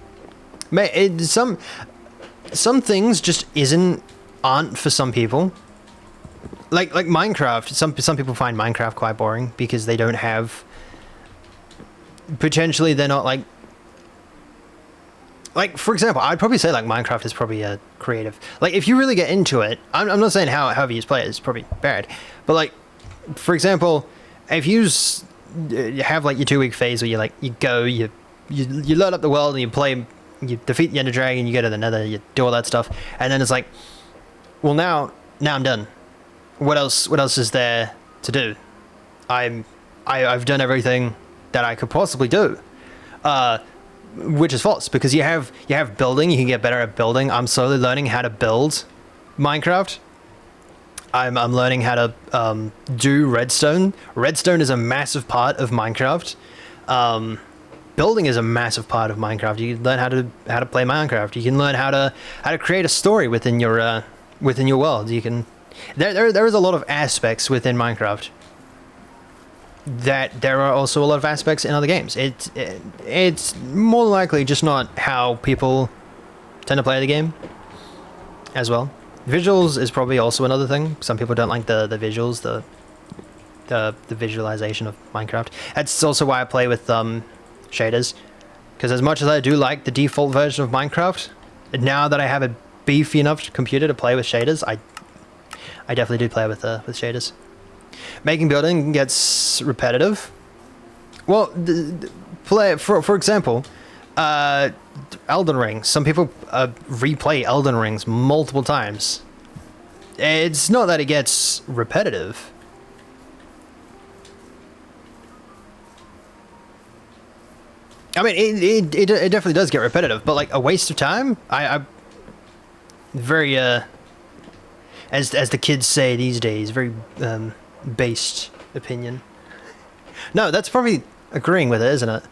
Some things just aren't for some people. Like Minecraft. Some people find Minecraft quite boring because they don't have. Potentially, they're not like for example, I'd probably say like Minecraft is probably a creative. Like if you really get into it, I'm not saying however you play it is probably bad, but like for example, if you have like your 2-week phase where you load up the world and you defeat the Ender Dragon, you go to the Nether, you do all that stuff, and then it's like, well now I'm done. What else is there to do? I'm I've done everything that I could possibly do, which is false because you have building. You can get better at building. I'm slowly learning how to build Minecraft. I'm learning how to do redstone. Redstone is a massive part of Minecraft. Building is a massive part of Minecraft. You can learn how to play Minecraft. You can learn how to create a story within your world. You can there is a lot of aspects within Minecraft that there are also a lot of aspects in other games. It's more likely just not how people tend to play the game as well. Visuals is probably also another thing. Some people don't like the visuals, the visualization of Minecraft. That's also why I play with shaders, because as much as I do like the default version of Minecraft, now that I have a beefy enough computer to play with shaders, I definitely do play with shaders. Making building gets repetitive. Well, play for example, Elden Ring. Some people replay Elden Rings multiple times. It's not that it gets repetitive. I mean, it definitely does get repetitive, but like a waste of time. I very as the kids say these days, very based opinion. No, that's probably agreeing with it, isn't it?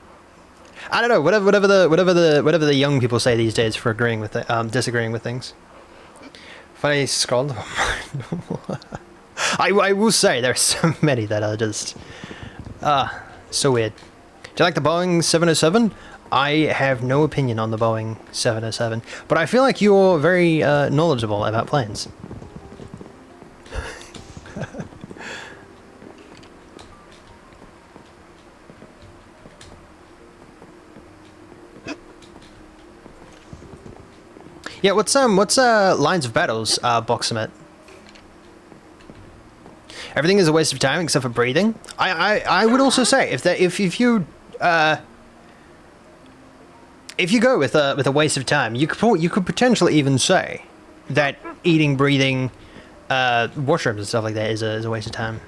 I don't know. Whatever the young people say these days for agreeing with it, disagreeing with things. If I scrolled, I will say there are so many that are just so weird. Do you like the Boeing 707? I have no opinion on the Boeing 707, but I feel like you're very knowledgeable about planes. Yeah, what's Lines of Battle's box submit? Everything is a waste of time except for breathing. I would also say if you go with a waste of time, you could potentially even say that eating, breathing, washrooms and stuff like that is a waste of time.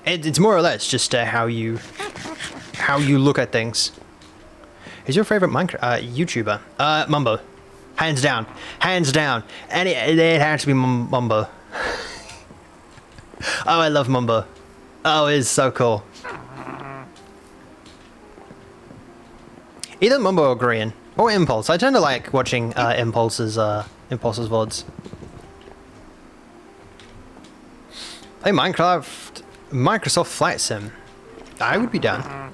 It's more or less just how you look at things. Who's your favorite Minecraft YouTuber? Mumbo, hands down, and it has to be Mumbo. Oh, I love Mumbo. Oh, it's so cool. Either Mumbo or Grian or Impulse. I tend to like watching Impulse's VODs. Play Microsoft Flight Sim. I would be down.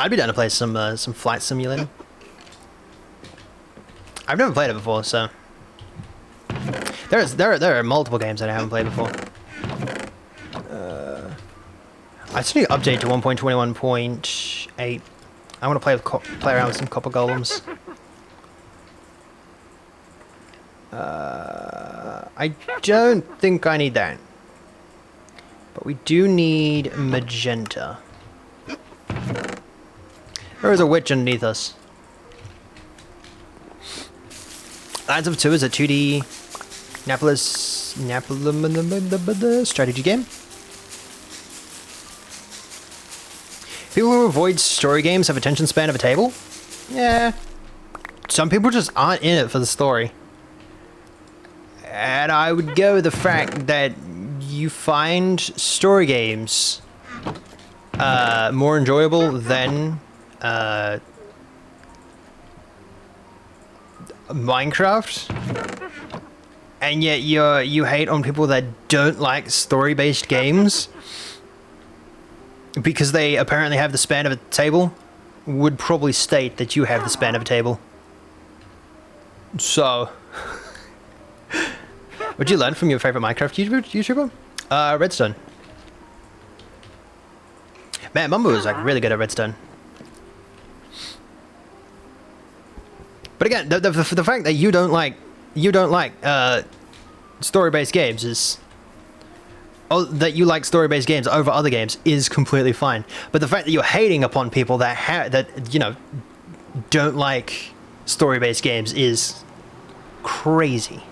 I'd be down to play some Flight Simulator. I've never played it before, so there are multiple games that I haven't played before. I still need to update to 1.21.8. I want to play around with some copper golems. I don't think I need that, but we do need magenta. There is a witch underneath us. Lands of 2 is a 2D strategy game. People who avoid story games have attention span of a table? Yeah. Some people just aren't in it for the story. And I would go with the fact that you find story games more enjoyable than Minecraft, and yet you hate on people that don't like story-based games because they apparently have the span of a table, would probably state that you have the span of a table. So, what'd you learn from your favorite Minecraft YouTuber? Redstone. Man, Mumbo is like really good at redstone. But again, the fact that you don't like story-based games is, that you like story-based games over other games is completely fine. But the fact that you're hating upon people that don't like story-based games is crazy.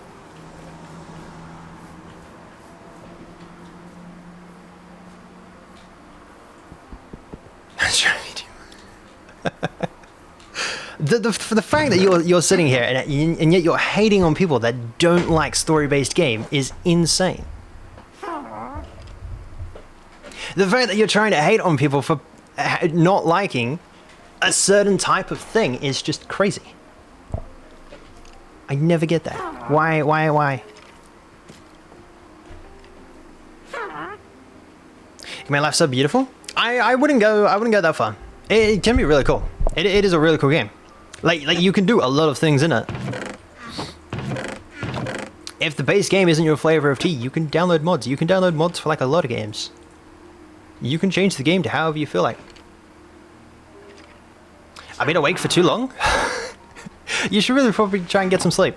for the fact that you're sitting here and yet you're hating on people that don't like story-based game is insane. The fact that you're trying to hate on people for not liking a certain type of thing is just crazy. I never get that. Why? My life's so beautiful. I wouldn't go that far. It can be really cool. It is a really cool game. Like you can do a lot of things in it. If the base game isn't your flavor of tea, you can download mods. You can download mods for like a lot of games. You can change the game to however you feel like. I've been awake for too long. You should really probably try and get some sleep.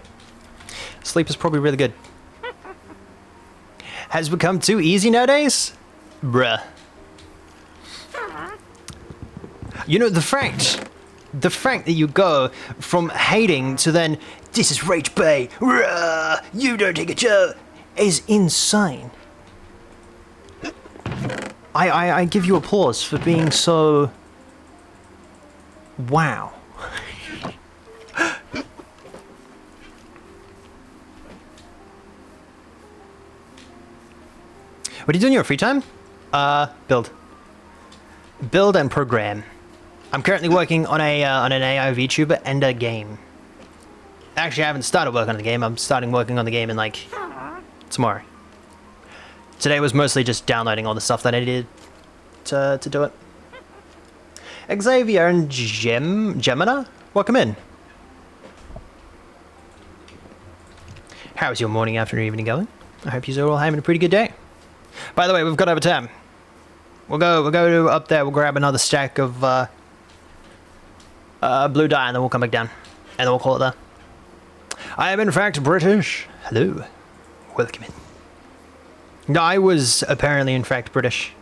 Sleep is probably really good. Has become too easy nowadays? Bruh. You know, the fact that you go from hating to then, this is rage bay, rah, you don't take a joke, is insane. I give you applause for being so... Wow. What are you doing in your free time? Build and program. I'm currently working on an AI VTuber and a game. Actually, I haven't started working on the game. I'm starting working on the game in like tomorrow. Today was mostly just downloading all the stuff that I needed to do it. Xavier and Gemina, welcome in. How's your morning, afternoon, evening going? I hope you're all having a pretty good day. By the way, we've got over time. We'll go to up there. We'll grab another stack of blue dye, and then we'll come back down, and then we'll call it there. I am in fact British. Hello, welcome in. I was apparently in fact British,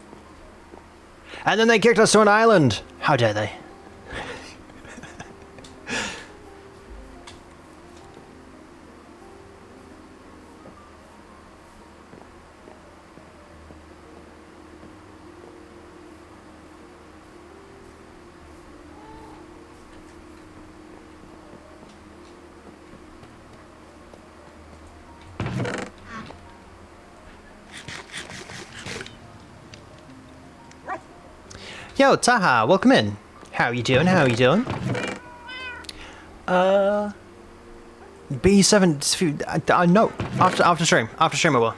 and then they kicked us to an island. How dare they? Yo, Taha, welcome in. How you doing? B7, no, after stream I will.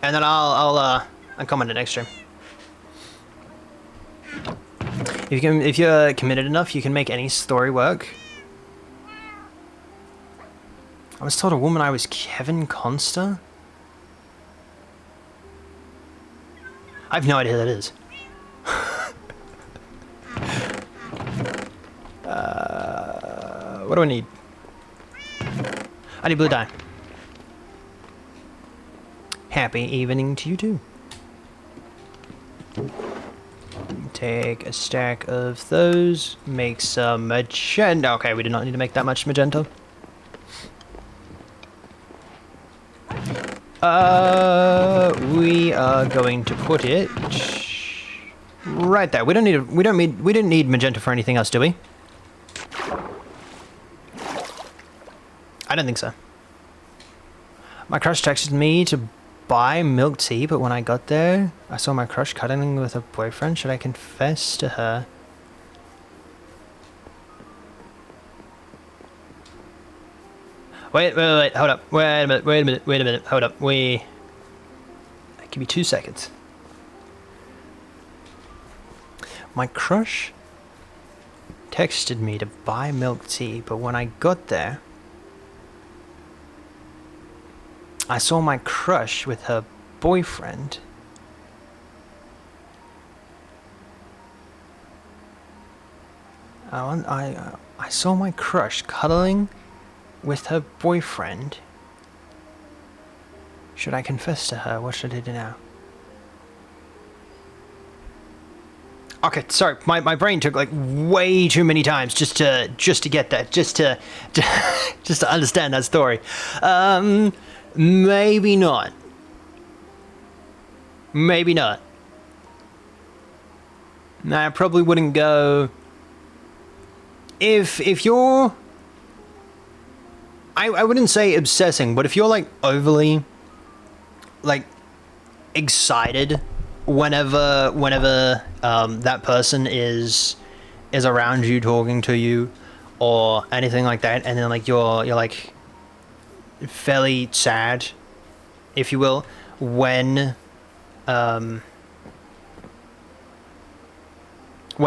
And then I'll comment it next stream. If you're committed enough, you can make any story work. I was told a woman I was Kevin Conster. I have no idea who that is. What do I need? I need blue dye. Happy evening to you too. Take a stack of those. Make some magenta. Okay, we do not need to make that much magenta. We are going to put it right there. We didn't need magenta for anything else, do we? I don't think so. My crush texted me to buy milk tea, but when I got there, I saw my crush cuddling with her boyfriend. Should I confess to her? Wait, hold up. Wait a minute, hold up. Give me 2 seconds. My crush texted me to buy milk tea, but when I got there, I saw my crush with her boyfriend. I saw my crush cuddling with her boyfriend. Should I confess to her? What should I do now? Okay, sorry. My brain took like way too many times just to get that, just to understand that story. Maybe not. Maybe not. Nah, I probably wouldn't go if you're, I wouldn't say obsessing, but if you're like overly like excited whenever that person is around you, talking to you or anything like that, and then like you're like fairly sad, if you will, when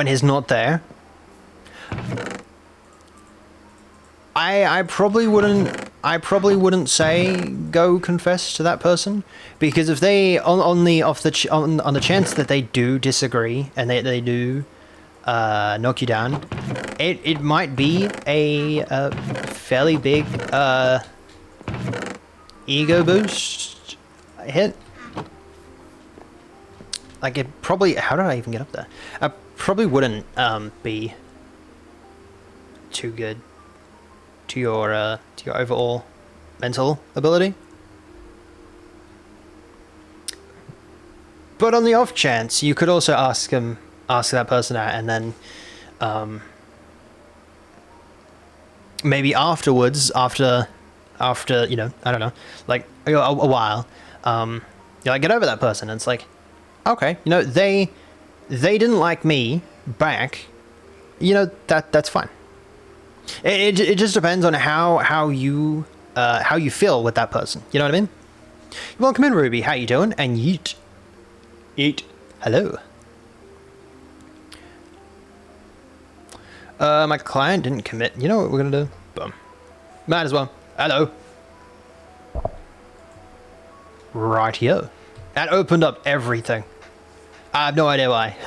he's not there, I probably wouldn't say go confess to that person, because if they on the chance that they do disagree and they do knock you down, it might be a fairly big ego boost hit. Like it probably, how did I even get up there? I probably wouldn't be too good to your overall mental ability. But on the off chance, you could also ask that person out, and then maybe afterwards, after you know, I don't know, like a while, you like get over that person, and it's like, okay, you know, they didn't like me back, you know, that's fine. It just depends on how you feel with that person. You know what I mean? Welcome in, Ruby. How you doing? And yeet. Hello. My client didn't commit. You know what we're gonna do? Boom. Might as well. Hello. Right here. That opened up everything. I have no idea why.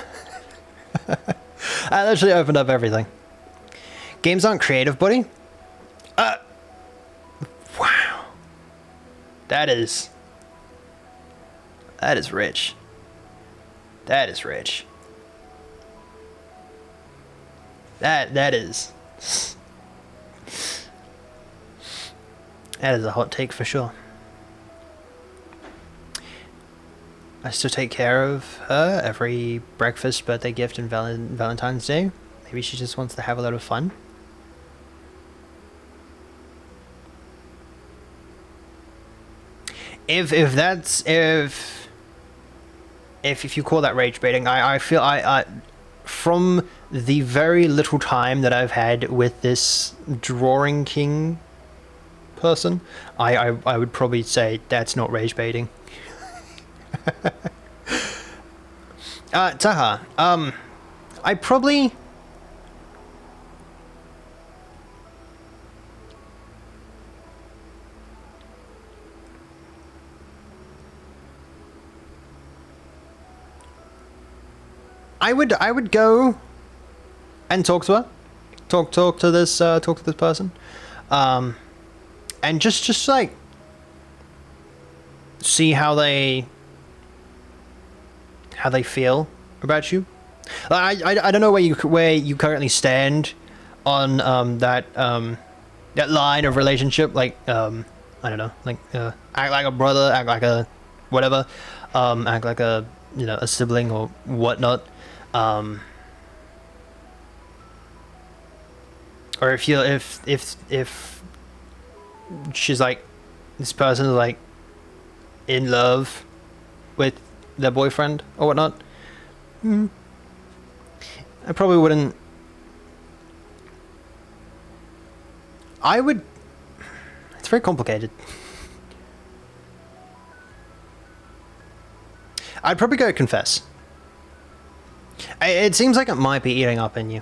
That literally opened up everything. Games aren't creative, buddy. Wow. That is rich. That is rich. That is a hot take for sure. I still take care of her every breakfast, birthday gift, and Valentine's Day. Maybe she just wants to have a lot of fun. If you call that rage baiting, I feel I from the very little time that I've had with this drawing king person, I would probably say that's not rage baiting. Taha, I probably I would go and talk to her, talk to this person, and just like see how they feel about you. I don't know where you currently stand on that line of relationship. Like I don't know, like act like a brother, act like a whatever, act like a, you know, a sibling or whatnot. Or if she's like, this person is like in love with their boyfriend or whatnot, I probably wouldn't. I would. It's very complicated. I'd probably go confess. It seems like it might be eating up in you.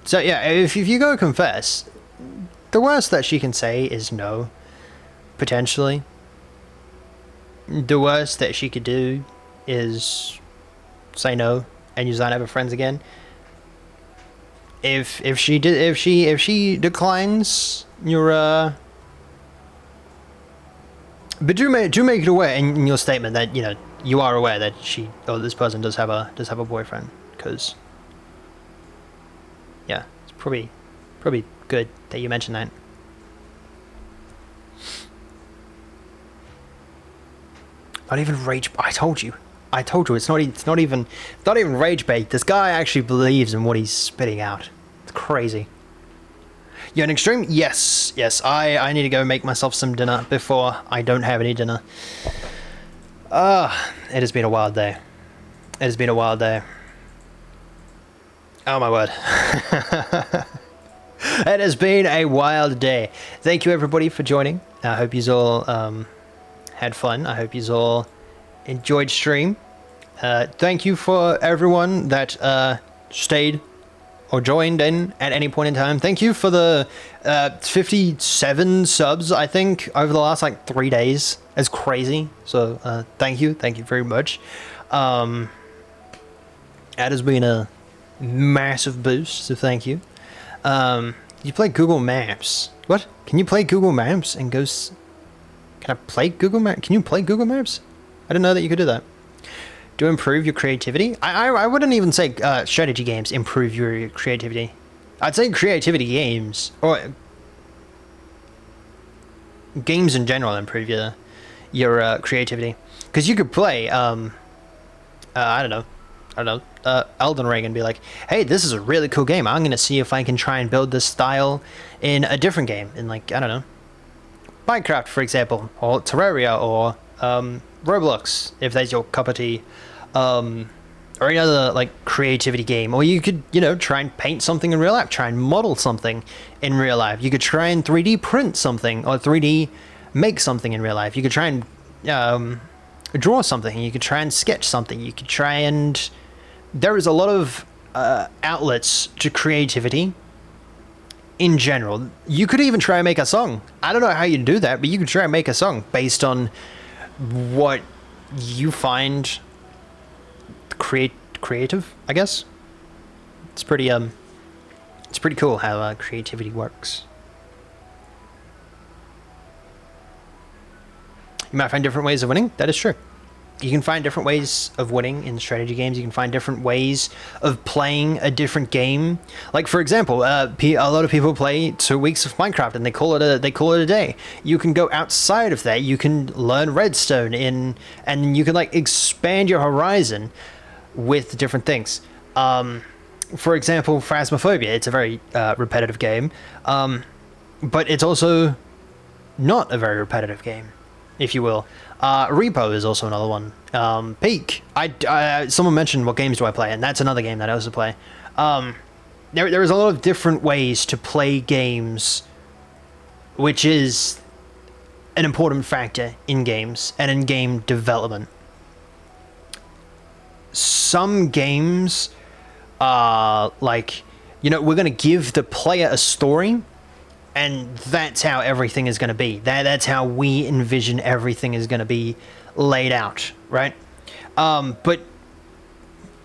So yeah, if you go confess, the worst that she can say is no, potentially. The worst that she could do is say no, and you not ever friends again. If she declines your but do make it aware in your statement that, you know, you are aware that this person does have a boyfriend, because yeah, it's probably good that you mentioned that. Not even rage. I told you. It's not even rage bait. This guy actually believes in what he's spitting out. It's crazy. You ending stream? Yes, yes. I need to go make myself some dinner before I don't have any dinner. It has been a wild day. It has been a wild day. Oh my word. It has been a wild day. Thank you everybody for joining. I hope you all had fun. I hope you all enjoyed stream. Thank you for everyone that stayed or joined in at any point in time. Thank you for the 57 subs, I think, over the last like 3 days. It's crazy. So thank you very much. That has been a massive boost, so thank you. You play Google Maps. What? Can you play Google Maps and go... Can I play Google Maps? Can you play Google Maps? I didn't know that you could do that. To improve your creativity? I wouldn't even say strategy games improve your creativity. I'd say creativity games, or games in general improve your creativity. Because you could play, I don't know, Elden Ring and be like, hey, this is a really cool game. I'm going to see if I can try and build this style in a different game. In like, I don't know, Minecraft, for example, or Terraria, or Roblox, if that's your cup of tea, or any other like creativity game. Or you could, you know, try and paint something in real life, try and model something in real life. You could try and 3D print something, or 3D make something in real life. You could try and draw something. You could try and sketch something. You could try and... There is a lot of outlets to creativity in general. You could even try and make a song. I don't know how you do that, but you could try and make a song based on what you find creative, I guess. It's pretty cool how creativity works. You might find different ways of winning. That is true. You can find different ways of winning in strategy games. You can find different ways of playing a different game. Like, for example, a lot of people play 2 weeks of Minecraft and they call it a day. You can go outside of that. You can learn redstone and you can like expand your horizon with different things. For example, Phasmophobia. It's a very repetitive game, but it's also not a very repetitive game, if you will. Repo is also another one. Peak. Someone mentioned what games do I play, and that's another game that I also play. There is a lot of different ways to play games, which is an important factor in games and in game development. Some games are like, you know, we're going to give the player a story, and that's how everything is going to be. That's how we envision everything is going to be laid out, right? But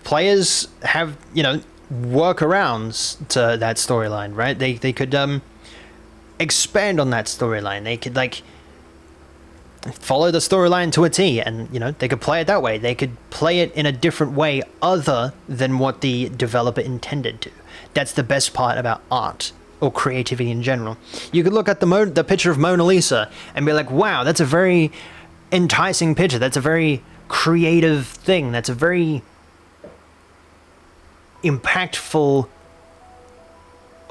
players have, you know, workarounds to that storyline, right? They could expand on that storyline. They could like follow the storyline to a T, and you know, they could play it that way. They could play it in a different way other than what the developer intended to. That's the best part about art or creativity in general. You could look at the picture of Mona Lisa and be like, wow, that's a very enticing picture. That's a very creative thing. That's a very impactful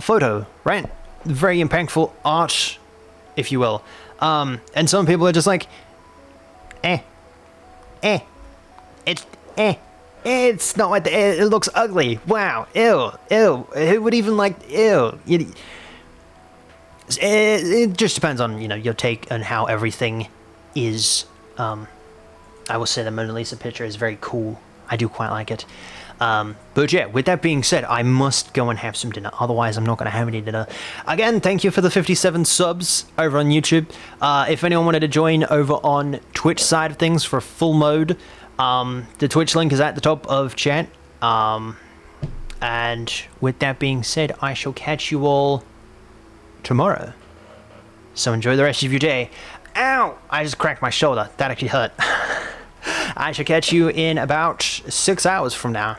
photo, right? Very impactful art, if you will. And some people are just like, it's not what it looks ugly. Wow, ew. Who would even like, ew? It just depends on, you know, your take on how everything is. I will say the Mona Lisa picture is very cool. I do quite like it. But yeah, with that being said, I must go and have some dinner. Otherwise, I'm not going to have any dinner. Again, thank you for the 57 subs over on YouTube. If anyone wanted to join over on Twitch side of things for full mode, the Twitch link is at the top of chat. And with that being said, I shall catch you all tomorrow. So enjoy the rest of your day. Ow! I just cracked my shoulder. That actually hurt. I shall catch you in about 6 hours from now.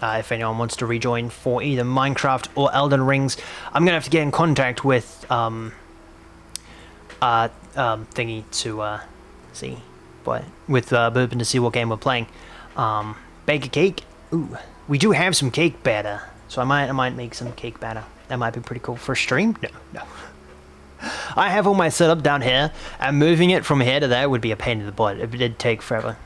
If anyone wants to rejoin for either Minecraft or Elden Rings, I'm gonna have to get in contact with thingy to see, but with Bourbon to see what game we're playing. Bake a cake. Ooh, we do have some cake batter, so I might make some cake batter. That might be pretty cool for a stream. No. I have all my setup down here, and moving it from here to there would be a pain in the butt. It did take forever.